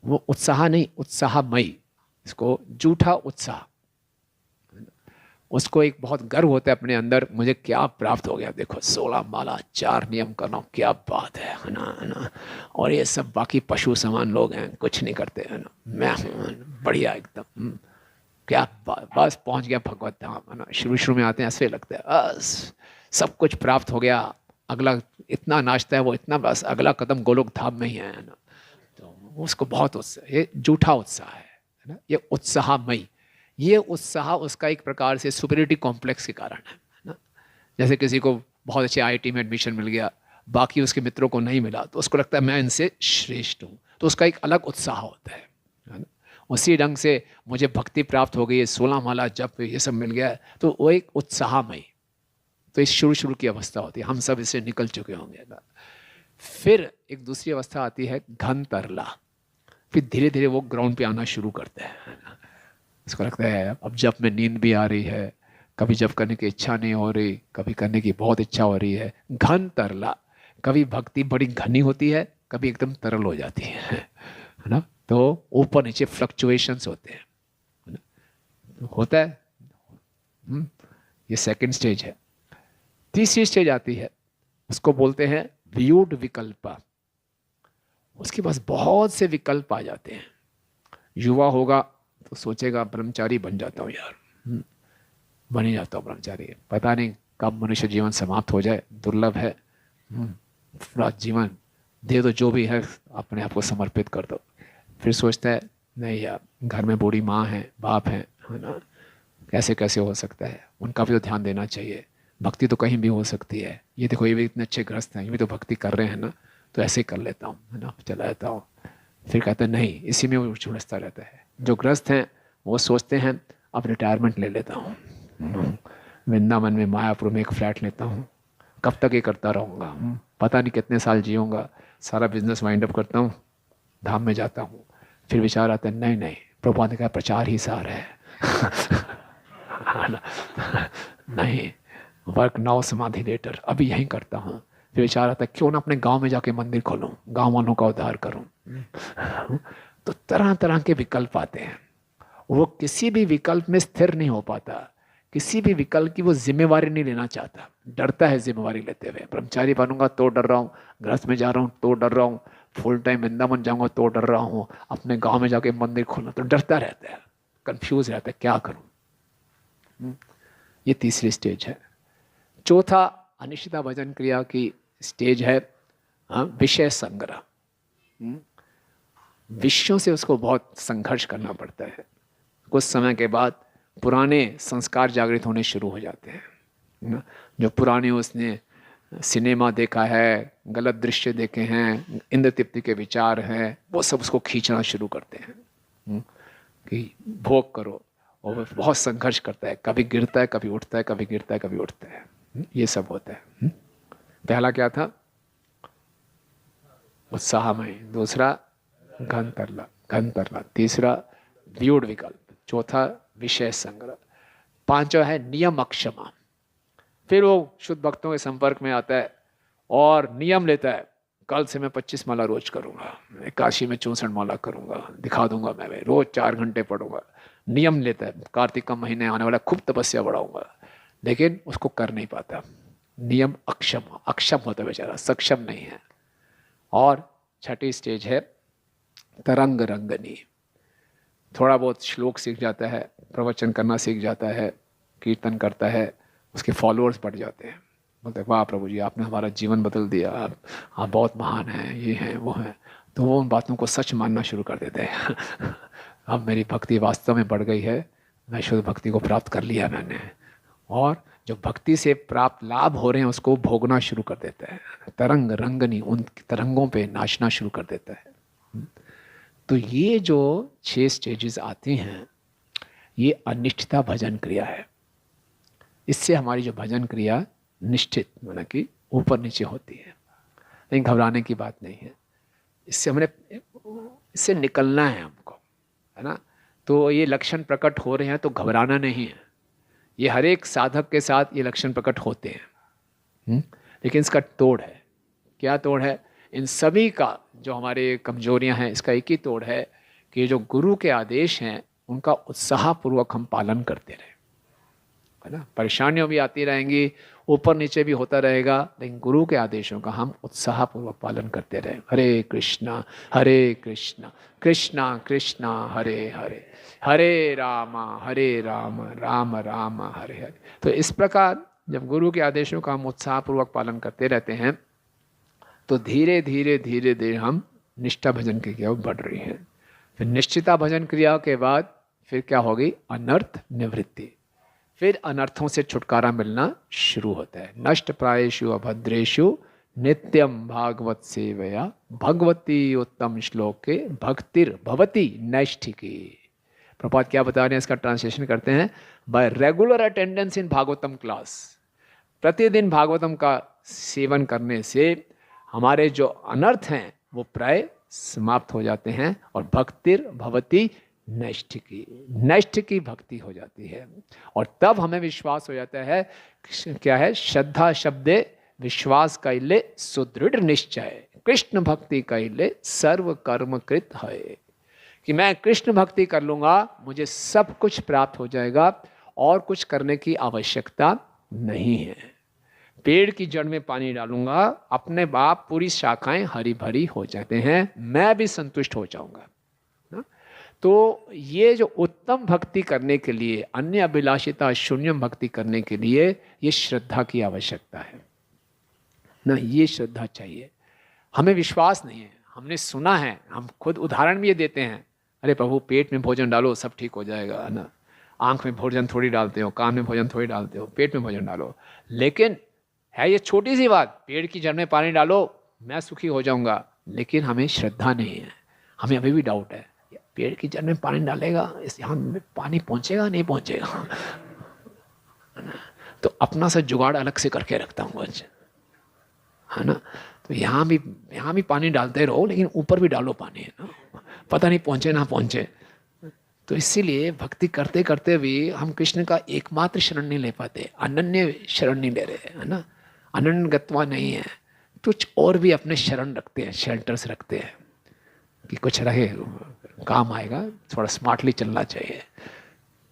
वो उत्साह नहीं, उत्साहमयी, इसको झूठा उत्साह, उसको एक बहुत गर्व होता है अपने अंदर, मुझे क्या प्राप्त हो गया, देखो 16 माला 4 नियम कर रहा हूँ, क्या बात है ना। और ये सब बाकी पशु समान लोग हैं, कुछ नहीं करते है ना, मैं हूँ बढ़िया एकदम, क्या बस पहुँच गया भगवत धाम, है ना। शुरू में आते हैं ऐसे लगता है बस सब कुछ प्राप्त हो गया, अगला इतना नाचता है वो, इतना बस अगला कदम गोलोक धाम में ही है ना। तो उसको बहुत उत्साह, ये झूठा उत्साह है ना, ये उत्साहमयी। ये उत्साह उसका एक प्रकार से सुपीरियरिटी कॉम्प्लेक्स के कारण है ना। जैसे किसी को बहुत अच्छे IIT में एडमिशन मिल गया, बाकी उसके मित्रों को नहीं मिला, तो उसको लगता है मैं इनसे श्रेष्ठ हूँ, तो उसका एक अलग उत्साह होता है ना। उसी ढंग से मुझे भक्ति प्राप्त हो गई, 16 माला जप ये सब मिल गया, तो वो एक उत्साहमय, तो इस शुरू की अवस्था होती है, हम सब इससे निकल चुके होंगे ना। फिर एक दूसरी अवस्था आती है घन तरला, फिर धीरे धीरे वो ग्राउंड पे आना शुरू करता है। इसको लगता है अब जब में नींद भी आ रही है, कभी जब करने की इच्छा नहीं हो रही, कभी करने की बहुत इच्छा हो रही है। घन तरला, कभी भक्ति बड़ी घनी होती है, कभी एकदम तरल हो जाती है ना। तो ऊपर नीचे फ्लक्चुएशंस होते हैं, है ना? होता है। ये सेकंड स्टेज है। तीसरी स्टेज आती है, उसको बोलते हैं व्यूड विकल्प। उसके पास बहुत से विकल्प आ जाते हैं। युवा होगा तो सोचेगा ब्रह्मचारी बन जाता हूँ यार, बन ही जाता हूँ ब्रह्मचारी, पता नहीं कब मनुष्य जीवन समाप्त हो जाए, दुर्लभ है, पूरा जीवन दे दो, जो भी है अपने आप को समर्पित कर दो। फिर सोचता है नहीं यार, घर में बूढ़ी माँ है, बाप है ना, कैसे कैसे हो सकता है, उनका भी तो ध्यान देना चाहिए, भक्ति तो कहीं भी हो सकती है, ये देखो ये भी इतने अच्छे गृहस्थ हैं, ये भी तो भक्ति कर रहे हैं ना, तो ऐसे ही कर लेता हूँ, है ना, चला जाता हूँ। फिर कहते हैं नहीं, इसी में वो झुलसता रहता है। जो गृहस्थ हैं वो सोचते हैं अब रिटायरमेंट ले लेता हूँ, वृंदावन में मायापुर में एक फ्लैट लेता हूँ, कब तक ये करता रहूँगा, पता नहीं कितने साल जीऊँगा, सारा बिजनेस वाइंड अप करता हूँ, धाम में जाता हूँ। फिर विचार आता है नहीं नहीं, प्रभुपाद ने कहा प्रचार ही सार है नहीं, वर्क नाउ समाधि लेटर, अभी यहीं करता हूँ। फिर विचार आता है क्यों ना अपने गांव में जाके मंदिर खोलूं, गांव वालों का उद्धार करूं। तो तरह तरह के विकल्प आते हैं, वो किसी भी विकल्प में स्थिर नहीं हो पाता, किसी भी विकल्प की वो जिम्मेवारी नहीं लेना चाहता, डरता है जिम्मेवारी लेते हुए। ब्रह्मचारी बनूंगा तो डर रहा हूँ, गृहस्थ में जा रहा हूँ तो डर रहा हूँ, फुल टाइम वृंदावन जाऊंगा तो डर रहा हूँ, अपने गांव में जाके मंदिर खोलना तो डरता रहता है, कंफ्यूज रहता है क्या करूं। ये तीसरी स्टेज है। चौथा अनिश्चिता भजन क्रिया की स्टेज है विषय संग्रह। विषयों से उसको बहुत संघर्ष करना पड़ता है। कुछ समय के बाद पुराने संस्कार जागृत होने शुरू हो जाते हैं, जो पुराने उसने सिनेमा देखा है, गलत दृश्य देखे हैं, इंद्र तृप्ति के विचार हैं, वो सब उसको खींचना शुरू करते हैं कि भोग करो, और वो बहुत संघर्ष करता है, कभी गिरता है कभी उठता है, कभी गिरता है कभी उठता है, ये सब होता है। पहला क्या था? उत्साहमय, दूसरा घन तरला, तीसरा व्यूढ़ विकल्प, चौथा विषय संग्रह, पांचवा है नियम अक्षमा। फिर वो शुद्ध भक्तों के संपर्क में आता है और नियम लेता है, कल से मैं 25 माला रोज करूंगा, काशी में 64 माला करूंगा, दिखा दूंगा मैं रोज 4 घंटे पढ़ूंगा। नियम लेता है, कार्तिक का महीने आने वाला खूब तपस्या बढ़ाऊंगा, लेकिन उसको कर नहीं पाता। नियम अक्षम होता है बेचारा, सक्षम नहीं है। और छठी स्टेज है तरंग रंगनी। थोड़ा बहुत श्लोक सीख जाता है, प्रवचन करना सीख जाता है, कीर्तन करता है, उसके फॉलोअर्स बढ़ जाते हैं, बोलते हैं वाह प्रभु जी आपने हमारा जीवन बदल दिया, आप बहुत महान हैं, ये हैं वो हैं। तो वो उन बातों को सच मानना शुरू कर देते हैं अब मेरी भक्ति वास्तव में बढ़ गई है, मैं शुद्ध भक्ति को प्राप्त कर लिया मैंने, और जो भक्ति से प्राप्त लाभ हो रहे हैं उसको भोगना शुरू कर देता है। तरंग रंगनी, उन तरंगों पे नाचना शुरू कर देता है। तो ये जो 6 स्टेजेस आती हैं, ये अनिश्चिता भजन क्रिया है। इससे हमारी जो भजन क्रिया निश्चित माना कि ऊपर नीचे होती है, लेकिन घबराने की बात नहीं है। इससे निकलना है हमको, है ना। तो ये लक्षण प्रकट हो रहे हैं तो घबराना नहीं है, ये हर एक साधक के साथ ये लक्षण प्रकट होते हैं। लेकिन इसका तोड़ है, क्या तोड़ है? इन सभी का जो हमारे कमजोरियां हैं, इसका एक ही तोड़ है कि जो गुरु के आदेश हैं उनका उत्साहपूर्वक हम पालन करते रहें, है ना। परेशानियां भी आती रहेंगी, ऊपर नीचे भी होता रहेगा, लेकिन गुरु के आदेशों का हम उत्साहपूर्वक पालन करते रहें। हरे कृष्णा कृष्णा कृष्णा हरे हरे, हरे राम राम राम हरे हरे। तो इस प्रकार जब गुरु के आदेशों का हम उत्साहपूर्वक पालन करते रहते हैं तो धीरे धीरे धीरे धीरे हम निष्ठा भजन की क्रिया बढ़ रही है। फिर निश्चिता भजन क्रिया के बाद फिर क्या होगी? अनर्थ निवृत्ति। फिर अनर्थों से छुटकारा मिलना शुरू होता है। नष्ट प्रायेषु अभद्रेषु नित्यम भागवत सेवया भगवती उत्तम श्लोके भक्तिर भवती नैष्ठिकी। प्रभुपाद क्या बता रहे हैं, इसका ट्रांसलेशन करते हैं। Bye regular attendance in Bhagavatam class, प्रतिदिन भागवतम का सेवन करने से हमारे जो अनर्थ हैं वो प्राय समाप्त हो जाते हैं, और भक्तिर भवती नैष्ठिकी भक्ति हो जाती है। और तब हमें विश्वास हो जाता है, क्या है? श्रद्धा शब्दे विश्वास कैले सुदृढ़ निश्चय, कृष्ण भक्ति कैले सर्व कर्म कृत है। कि मैं कृष्ण भक्ति कर लूंगा, मुझे सब कुछ प्राप्त हो जाएगा और कुछ करने की आवश्यकता नहीं है। पेड़ की जड़ में पानी डालूंगा, अपने बाप पूरी शाखाएं हरी भरी हो जाते हैं, मैं भी संतुष्ट हो जाऊंगा ना? तो ये जो उत्तम भक्ति करने के लिए, अन्य अभिलाषिता शून्यम भक्ति करने के लिए, ये श्रद्धा की आवश्यकता है ना। ये श्रद्धा चाहिए। हमें विश्वास नहीं है, हमने सुना है, हम खुद उदाहरण भी ये देते हैं, अरे प्रभु पेट में भोजन डालो सब ठीक हो जाएगा, है ना। आंख में भोजन थोड़ी डालते हो, कान में भोजन थोड़ी डालते हो, पेट में भोजन डालो। लेकिन है ये छोटी सी बात, पेड़ की जड़ में पानी डालो मैं सुखी हो जाऊंगा, लेकिन हमें श्रद्धा नहीं है, हमें अभी भी डाउट है, पेड़ की जड़ में पानी डालेगा इस यहाँ में पानी पहुंचेगा नहीं पहुंचेगा। तो अपना सा जुगाड़ अलग से करके रखता हूँ आज, है ना। तो यहाँ भी पानी डालते रहो, लेकिन ऊपर भी डालो पानी, है ना, पता नहीं पहुंचे ना पहुंचे। तो इसीलिए भक्ति करते करते भी हम कृष्ण का एकमात्र शरण नहीं ले पाते, अनन्य शरण नहीं ले रहे, है ना। अनन्य गत्वा नहीं है, कुछ और भी अपने शरण रखते हैं, शेल्टर्स रखते हैं कि कुछ रहे काम आएगा, थोड़ा स्मार्टली चलना चाहिए।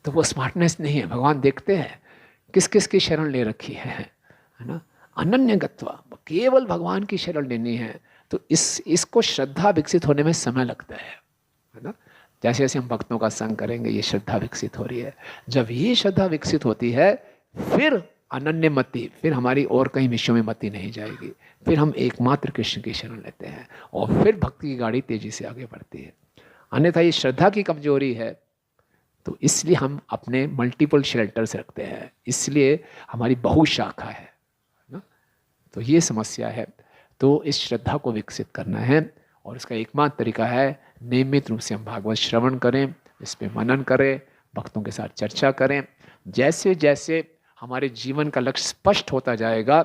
तो वो स्मार्टनेस नहीं है। भगवान देखते हैं किस किस की शरण ले रखी है ना। अनन्य गत्वा, केवल भगवान की शरण लेनी है। तो इसको श्रद्धा विकसित होने में समय लगता है ना। जैसे जैसे हम भक्तों का संग करेंगे ये श्रद्धा विकसित हो रही है। जब ये श्रद्धा विकसित होती है फिर अनन्य मति, फिर हमारी और कहीं विषयों में मति नहीं जाएगी, फिर हम एकमात्र कृष्ण की शरण लेते हैं और फिर भक्ति की गाड़ी तेजी से आगे बढ़ती है। अन्यथा ये श्रद्धा की कमजोरी है, तो इसलिए हम अपने मल्टीपल शेल्टर्स रखते हैं, इसलिए हमारी बहुशाखा है ना। तो ये समस्या है। तो इस श्रद्धा को विकसित करना है और इसका एकमात्र तरीका है नियमित रूप से हम भागवत श्रवण करें, इस पे मनन करें, भक्तों के साथ चर्चा करें। जैसे जैसे हमारे जीवन का लक्ष्य स्पष्ट होता जाएगा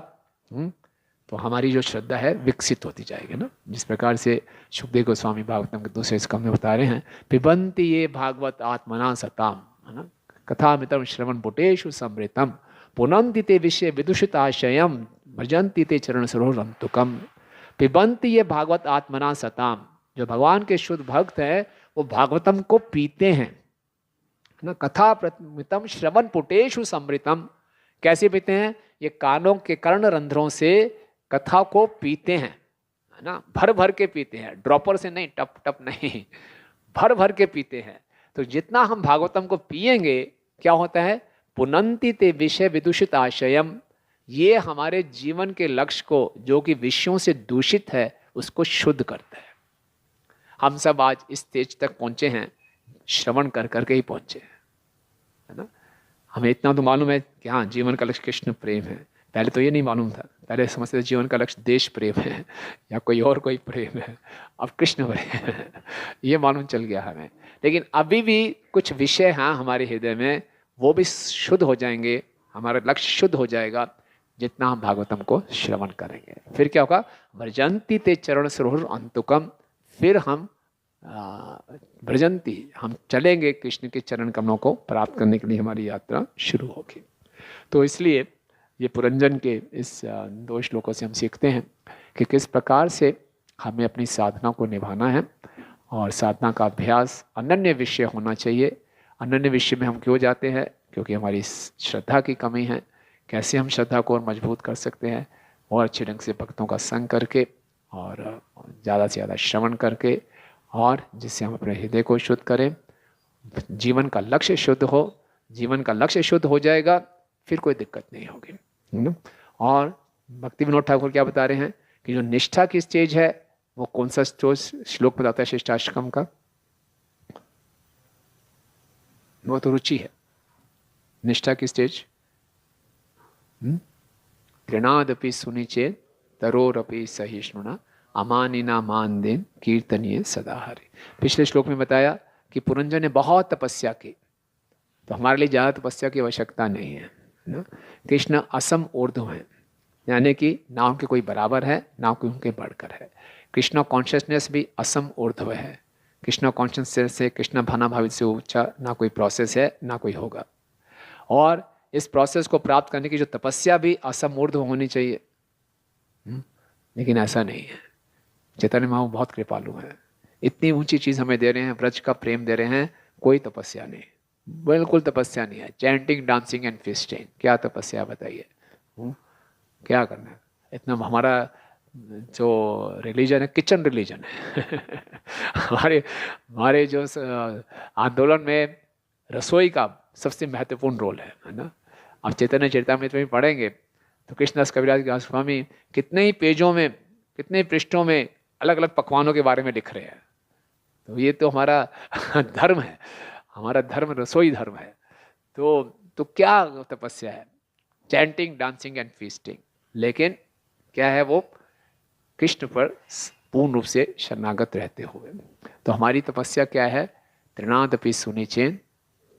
तो हमारी जो श्रद्धा है विकसित होती जाएगी ना। जिस प्रकार से सुखदेव गोस्वामी भागवतम के दूसरे स्कंद में बता रहे हैं, पिबंति ये भागवत आत्मना सताम, है ना, कथामितम श्रवण पुटेषु समृतम पुनंति ते विषय विदुषित आशयम भजंति ते चरण सरोरंतुकम। पिबंति ये भागवत आत्मना सताम, जो भगवान के शुद्ध भक्त हैं वो भागवतम को पीते हैं ना। कथा प्रमितम श्रवण पुटेषु समृतम, कैसे पीते हैं? ये कानों के कर्ण रंध्रों से कथा को पीते हैं, है ना, भर भर के पीते हैं, ड्रॉपर से नहीं, टप टप नहीं, भर भर के पीते हैं। तो जितना हम भागवतम को पिएंगे क्या होता है? पुनंति ते विषय विदूषित आशयम, ये हमारे जीवन के लक्ष्य को जो कि विषयों से दूषित है उसको शुद्ध करता है। हम सब आज इस स्टेज तक पहुंचे हैं श्रवण कर करके ही पहुंचे हैं, है ना। हमें इतना तो मालूम है कि हाँ जीवन का लक्ष्य कृष्ण प्रेम है। पहले तो ये नहीं मालूम था, पहले समझते थे जीवन का लक्ष्य देश प्रेम है या कोई प्रेम है, अब कृष्ण प्रेम है, ये मालूम चल गया हमें। लेकिन अभी भी कुछ विषय हैं हमारे हृदय में, वो भी शुद्ध हो जाएंगे, हमारा लक्ष्य शुद्ध हो जाएगा जितना हम भागवतम को श्रवण करेंगे। फिर क्या होगा? भजंती ते चरण सरोवर अंतुकम, फिर हम भजंती, हम चलेंगे कृष्ण के चरण कमलों को प्राप्त करने के लिए, हमारी यात्रा शुरू होगी। तो इसलिए ये पुरंजन के इस 2 श्लोकों से हम सीखते हैं कि किस प्रकार से हमें अपनी साधना को निभाना है और साधना का अभ्यास अनन्य विषय होना चाहिए। अनन्य विषय में हम क्यों जाते हैं? क्योंकि हमारी श्रद्धा की कमी है। कैसे हम श्रद्धा को और मजबूत कर सकते हैं? और अच्छे ढंग से भक्तों का संग करके और ज़्यादा से ज़्यादा श्रवण करके, और जिससे हम अपने हृदय को शुद्ध करें, जीवन का लक्ष्य शुद्ध हो। जीवन का लक्ष्य शुद्ध हो जाएगा फिर कोई दिक्कत नहीं होगी, है ना। और भक्ति विनोद ठाकुर क्या बता रहे हैं कि जो निष्ठा की स्टेज है वो कौन सा श्लोक बताता है शिष्टाष्टकम का? वो तो रुचि है। निष्ठा की स्टेज तृणादपि सुनिचेत तरोरपि सहिष्णुना अमानिना मान देन कीर्तनीय सदा हरि। पिछले श्लोक में बताया कि पुरंजन ने बहुत तपस्या की, तो हमारे लिए ज़्यादा तपस्या की आवश्यकता नहीं है ना। कृष्ण असम ऊर्ध्व है, यानी कि ना उनके कोई बराबर है ना कोई उनके बढ़कर है। कृष्ण कॉन्शियसनेस भी असम ऊर्ध्व है। कृष्ण कॉन्शियसनेस से, कृष्ण भाना भावित से ऊंचा ना कोई प्रोसेस है ना कोई होगा। और इस प्रोसेस को प्राप्त करने की जो तपस्या भी असम ऊर्ध्व होनी चाहिए, लेकिन ऐसा नहीं है। चैतन्य महाप्रभु बहुत कृपालु है, इतनी ऊंची चीज हमें दे रहे हैं, ब्रज का प्रेम दे रहे हैं, कोई तपस्या नहीं, बिल्कुल तपस्या नहीं है। चैंटिंग, डांसिंग एंड फिस्टिंग, क्या तपस्या बताइए? क्या करना है? इतना हमारा जो रिलीजन है किचन रिलीजन है। हमारे हमारे जो आंदोलन में रसोई का सबसे महत्वपूर्ण रोल है ना। आप चैतन्य चरितामृत में पढ़ेंगे तो कृष्णदास कविराज गोस्वामी कितने ही पेजों में, कितने ही पृष्ठों में अलग अलग पकवानों के बारे में लिख रहे हैं। तो ये तो हमारा धर्म है, हमारा धर्म रसोई धर्म है। तो क्या तपस्या है? Chanting, dancing and feasting. लेकिन क्या है वो? कृष्ण पर पूर्ण रूप से शरणागत रहते हुए। तो हमारी तपस्या क्या है? तृणादपि सुनिचेन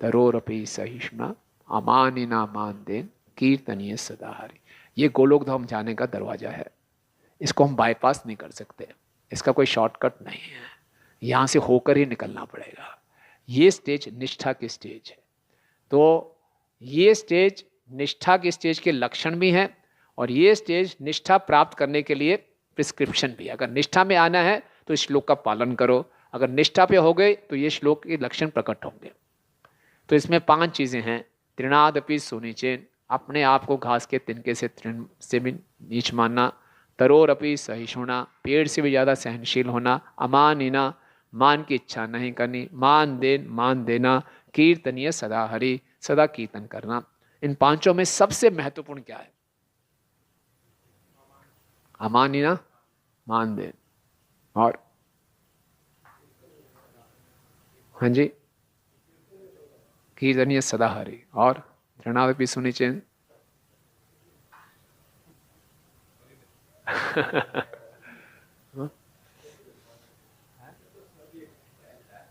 तरोरपि सहिष्णुना अमानिना मान देन कीर्तनीय सदा हरि। ये गोलोक धाम जाने का दरवाजा है। इसको हम बाईपास नहीं कर सकते, इसका कोई शॉर्टकट नहीं है, यहाँ से होकर ही निकलना पड़ेगा। ये स्टेज निष्ठा की स्टेज है। तो ये स्टेज निष्ठा के स्टेज के लक्षण भी हैं, और ये स्टेज निष्ठा प्राप्त करने के लिए प्रिस्क्रिप्शन भी है। अगर निष्ठा में आना है तो इस श्लोक का पालन करो, अगर निष्ठा पे हो गए तो ये श्लोक के लक्षण प्रकट होंगे। तो इसमें 5 चीजें हैं। तृणादपि सुनिचेन, अपने आप को घास के तिनके से तृण से भी नीच मानना। तरोरपि सहिष्णुना, पेड़ से भी ज्यादा सहनशील होना। अमानिना, मान की इच्छा नहीं करनी। मान देना। कीर्तनीय सदा हरि, सदा कीर्तन करना। इन 5 में सबसे महत्वपूर्ण क्या है? अमानिना, मान देन, और हाँ जी, कीर्तनीय सदा हरि, और तृणादपि सुनिचेन।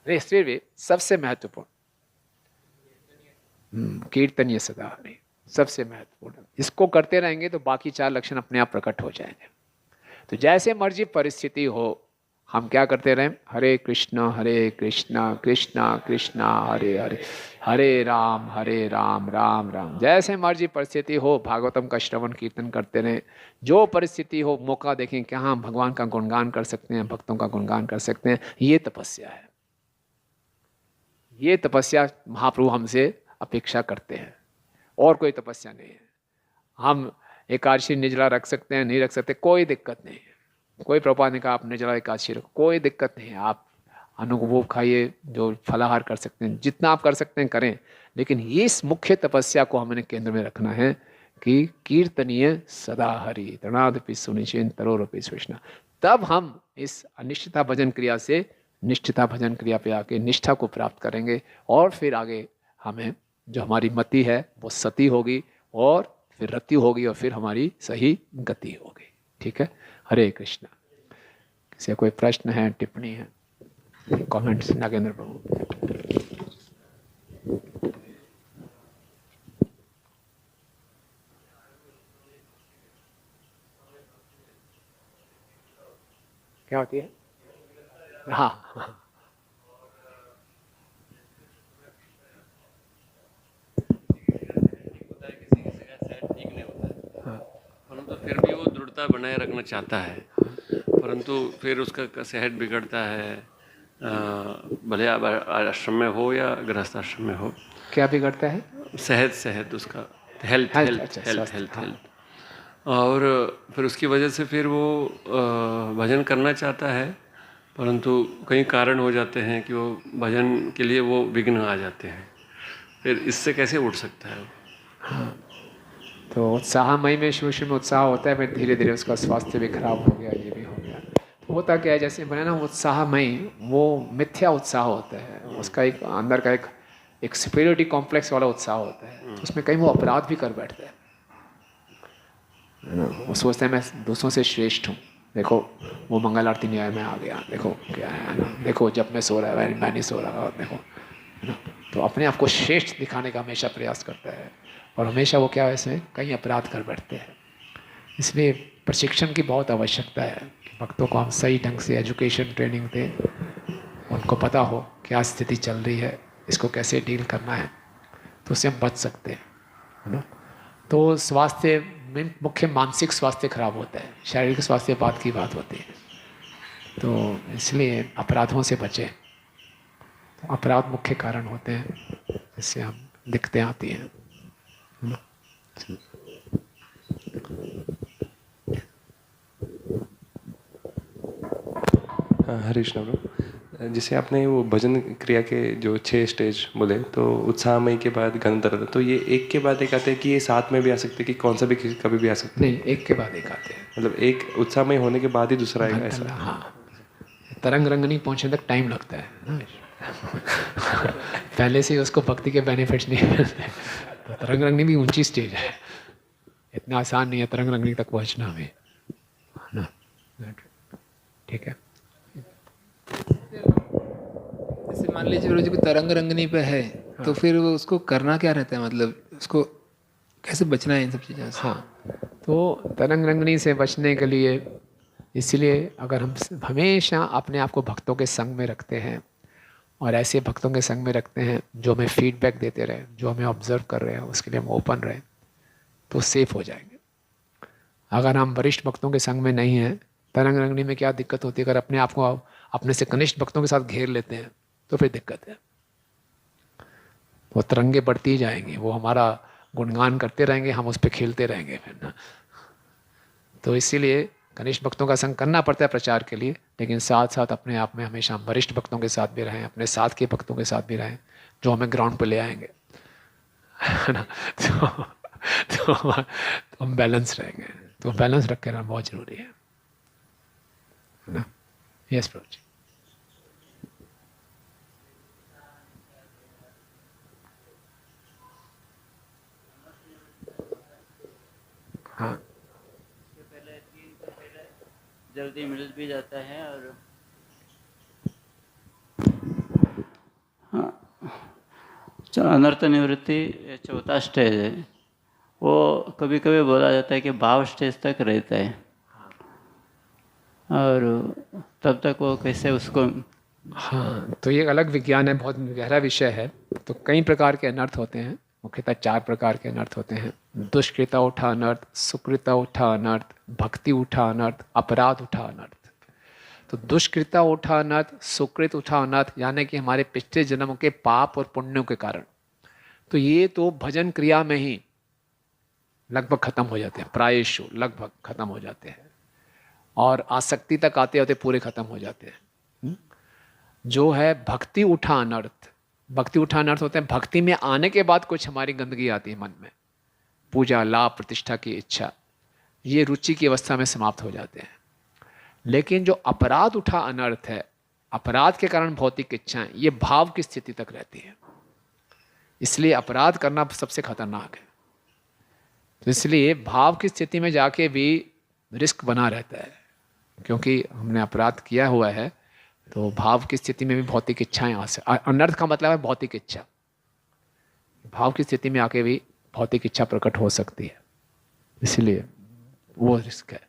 फिर भी सबसे महत्वपूर्ण कीर्तनीय सदा हरि सबसे महत्वपूर्ण। इसको करते रहेंगे तो बाकी 4 लक्षण अपने आप प्रकट हो जाएंगे। तो जैसे मर्जी परिस्थिति हो, हम क्या करते रहें? हरे कृष्णा कृष्णा कृष्णा हरे हरे, हरे राम राम राम। जैसे मर्जी परिस्थिति हो, भागवतम का श्रवण कीर्तन करते रहें। जो परिस्थिति हो, मौका देखें कि हाँ भगवान का गुणगान कर सकते हैं, भक्तों का गुणगान कर सकते हैं। ये तपस्या है, ये तपस्या महाप्रभु हमसे अपेक्षा करते हैं, और कोई तपस्या नहीं है। हम एकादशी निर्जला रख सकते हैं, नहीं रख सकते, कोई दिक्कत नहीं है। कोई प्रभुपाद ने कहा आप निर्जला एकादशी रखो, कोई दिक्कत नहीं है। आप अनुभव खाइए, जो फलाहार कर सकते हैं, जितना आप कर सकते हैं करें। लेकिन इस मुख्य तपस्या को हमने केंद्र में रखना है कि कीर्तनीय सदा हरि, तृणादपि सुनिचेन तरोरपि सहिष्णुना। तब हम इस अनिष्ठता भजन क्रिया से निष्ठिता भजन क्रिया पे आके निष्ठा को प्राप्त करेंगे, और फिर आगे हमें जो हमारी मति है वो सती होगी, और फिर रति होगी, और फिर हमारी सही गति होगी। ठीक है, हरे कृष्णा। किसी कोई प्रश्न है, टिप्पणी है? कमेंट्स, नागेंद्र प्रभु। क्या होती है? हाँ, परंतु फिर भी वो दृढ़ता बनाए रखना चाहता है, परंतु फिर उसका सेहत बिगड़ता है। भले आश्रम में हो या गृहस्थ आश्रम में हो। क्या बिगड़ता है? सेहत उसका, हेल्थ हेल्थ, हेल्थ अच्छा, हेल्थ स्वास्थ्य, हेल्थ हाँ। हेल्थ और फिर उसकी वजह से फिर वो भजन करना चाहता है, परंतु कई कारण हो जाते हैं कि वो भजन के लिए वो विघ्न आ जाते हैं। फिर इससे कैसे उठ सकता है वो? हाँ, तो उत्साहमय में शुरू में उत्साह होता है, फिर धीरे धीरे उसका स्वास्थ्य भी खराब हो गया, ये भी हो गया। तो होता क्या है, जैसे बने ना उत्साहमय, वो मिथ्या उत्साह होता है। उसका एक अंदर का एक सुपीरियरिटी कॉम्प्लेक्स वाला उत्साह होता है। तो उसमें कहीं वो अपराध भी कर बैठता है ना। वो सोचते हैं मैं दूसरों से श्रेष्ठ हूँ। देखो वो मंगल आरती न्याय में आ गया, देखो क्या है ना, देखो जब मैं सो रहा है मैं नहीं सो रहा, देखो है ना। तो अपने आप को श्रेष्ठ दिखाने का हमेशा प्रयास करता है, और हमेशा वो क्या है, इसमें कहीं अपराध कर बैठते हैं। इसलिए प्रशिक्षण की बहुत आवश्यकता है कि भक्तों को हम सही ढंग से एजुकेशन ट्रेनिंग दें, उनको पता हो क्या स्थिति चल रही है, इसको कैसे डील करना है, तो उससे हम बच सकते हैं, है ना। तो स्वास्थ्य में मुख्य मानसिक स्वास्थ्य खराब होता है, शारीरिक स्वास्थ्य बात की बात होती है। तो इसलिए अपराधों से बचें। तो अपराध मुख्य कारण होते हैं जिससे हम दिक्कतें आती हैं, है ना। हरीश नवरो, जैसे आपने वो भजन क्रिया के जो 6 स्टेज बोले, तो उत्साहमय के बाद गणतंत्र, तो ये एक के बाद एक आते हैं कि ये साथ में भी आ सकते हैं कि कौन सा भी कभी भी आ सकते हैं? नहीं, एक के बाद एक आते हैं। मतलब एक उत्साहमय होने के बाद ही दूसरा आएगा घंटा, ऐसा? हाँ, तरंग रंगनी पहुंचने तक टाइम लगता है ना। पहले से ही उसको भक्ति के बेनिफिट्स नहीं मिलते। तो तरंग रंगनी भी ऊंची स्टेज है, इतना आसान नहीं है तरंग रंगनी तक पहुंचना हमें, है ना। ठीक है। जैसे मान लीजिए गुरु जी को तरंग रंगनी पे है, तो फिर वो उसको करना क्या रहता है, मतलब उसको कैसे बचना है इन सब चीज़ों से? हाँ, तो तरंग रंगनी से बचने के लिए, इसलिए अगर हम हमेशा अपने आप को भक्तों के संग में रखते हैं और ऐसे भक्तों के संग में रखते हैं जो हमें फीडबैक देते रहे, जो हमें ऑब्जर्व कर रहे हैं, उसके लिए हम ओपन रहे, तो सेफ हो जाएंगे। अगर हम वरिष्ठ भक्तों के संग में नहीं हैं, तरंग रंगनी में क्या दिक्कत होती है, अगर अपने आप को अपने से कनिष्ठ भक्तों के साथ घेर लेते हैं तो फिर दिक्कत है। वो तरंगे बढ़ती ही जाएंगी, वो हमारा गुणगान करते रहेंगे, हम उस पर खेलते रहेंगे फिर ना। तो इसीलिए कनिष्ठ भक्तों का संग करना पड़ता है प्रचार के लिए, लेकिन साथ साथ अपने आप में हमेशा हम वरिष्ठ भक्तों के साथ भी रहें, अपने साथ के भक्तों के साथ भी रहें जो हमें ग्राउंड पे ले आएंगे, है ना। तो हम बैलेंस रहेंगे, तो बैलेंस रख के रहना बहुत जरूरी है ना। यस प्रभु जी। हाँ, जल्दी मिल भी जाता है। और हाँ, अनर्थ निवृत्ति 4था स्टेज है, वो कभी कभी बोला जाता है कि भाव स्टेज तक रहता है, और तब तक वो कैसे उसको। हाँ, तो ये एक अलग विज्ञान है, बहुत गहरा विषय है। तो कई प्रकार के अनर्थ होते हैं, मुख्यतः 4 प्रकार के अनर्थ होते हैं। दुष्कृता उठा अनर्थ, सुकृता उठा अनर्थ, भक्ति उठा अनर्थ, अपराध उठा अनर्थ। तो दुष्कृता उठा अनर्थ, सुकृत उठा अनर्थ, यानी कि हमारे पिछले जन्मों के पाप और पुण्यों के कारण। तो ये तो भजन क्रिया में ही लगभग खत्म हो जाते हैं, प्रायशु लगभग खत्म हो जाते हैं, और आसक्ति तक आते होते पूरे खत्म हो जाते हैं। जो है भक्ति उठा अनर्थ, भक्ति उठा अनर्थ होते हैं भक्ति में आने के बाद कुछ हमारी गंदगी आती है मन में, पूजा, लाभ, प्रतिष्ठा की इच्छा, ये रुचि की अवस्था में समाप्त हो जाते हैं। लेकिन जो अपराध उठा अनर्थ है, अपराध के कारण भौतिक इच्छाएं, ये भाव की स्थिति तक रहती है, इसलिए अपराध करना सबसे खतरनाक है। तो इसलिए भाव की स्थिति में जाके भी रिस्क बना रहता है, क्योंकि हमने अपराध किया हुआ है, तो भाव की स्थिति में भी भौतिक इच्छाएं आ सकती। अनर्थ का मतलब है भौतिक इच्छा, भाव की स्थिति में आके भी भौतिक इच्छा प्रकट हो सकती है, इसलिए वो रिस्क है।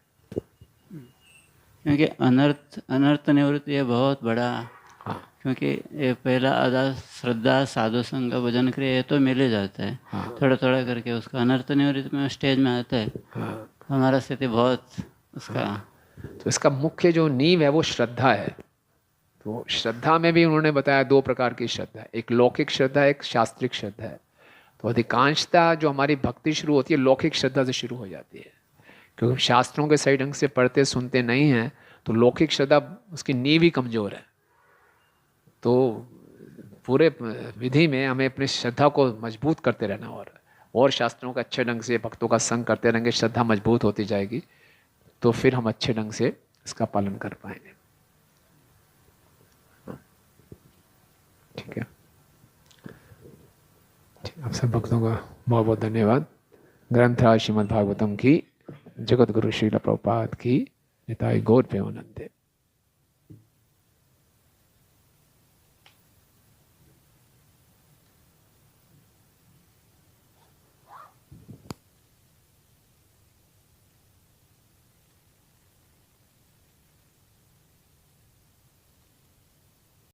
क्योंकि अनर्थ निवृत्ति ये बहुत बड़ा, हाँ, क्योंकि ये पहला आधा श्रद्धा, साधु संग, भजन क्रिया, ये तो मिल ही जाता है। हाँ, थोड़ा थोड़ा करके उसका अनर्थ निवृत्ति में स्टेज में आता है। हाँ, हमारा स्थिति बहुत उसका। तो इसका मुख्य जो नींव है वो श्रद्धा है। तो श्रद्धा में भी उन्होंने बताया 2 प्रकार की श्रद्धा है, एक लौकिक श्रद्धा, एक शास्त्रिक श्रद्धा है। तो अधिकांशतः जो हमारी भक्ति शुरू होती है लौकिक श्रद्धा से शुरू हो जाती है, क्योंकि शास्त्रों के सही ढंग से पढ़ते सुनते नहीं हैं, तो लौकिक श्रद्धा उसकी नींव ही कमजोर है। तो पूरे विधि में हमें अपनी श्रद्धा को मजबूत करते रहना, और शास्त्रों का अच्छे ढंग से भक्तों का संग करते रहेंगे, श्रद्धा मजबूत होती जाएगी, तो फिर हम अच्छे ढंग से इसका पालन कर पाएंगे। ठीक है, आप सब भक्तों का बहुत बहुत धन्यवाद। ग्रंथराज श्रीमद् भागवतम की, जगत गुरु श्रील प्रभुपाद की, निताई गौर प्रेमानंद।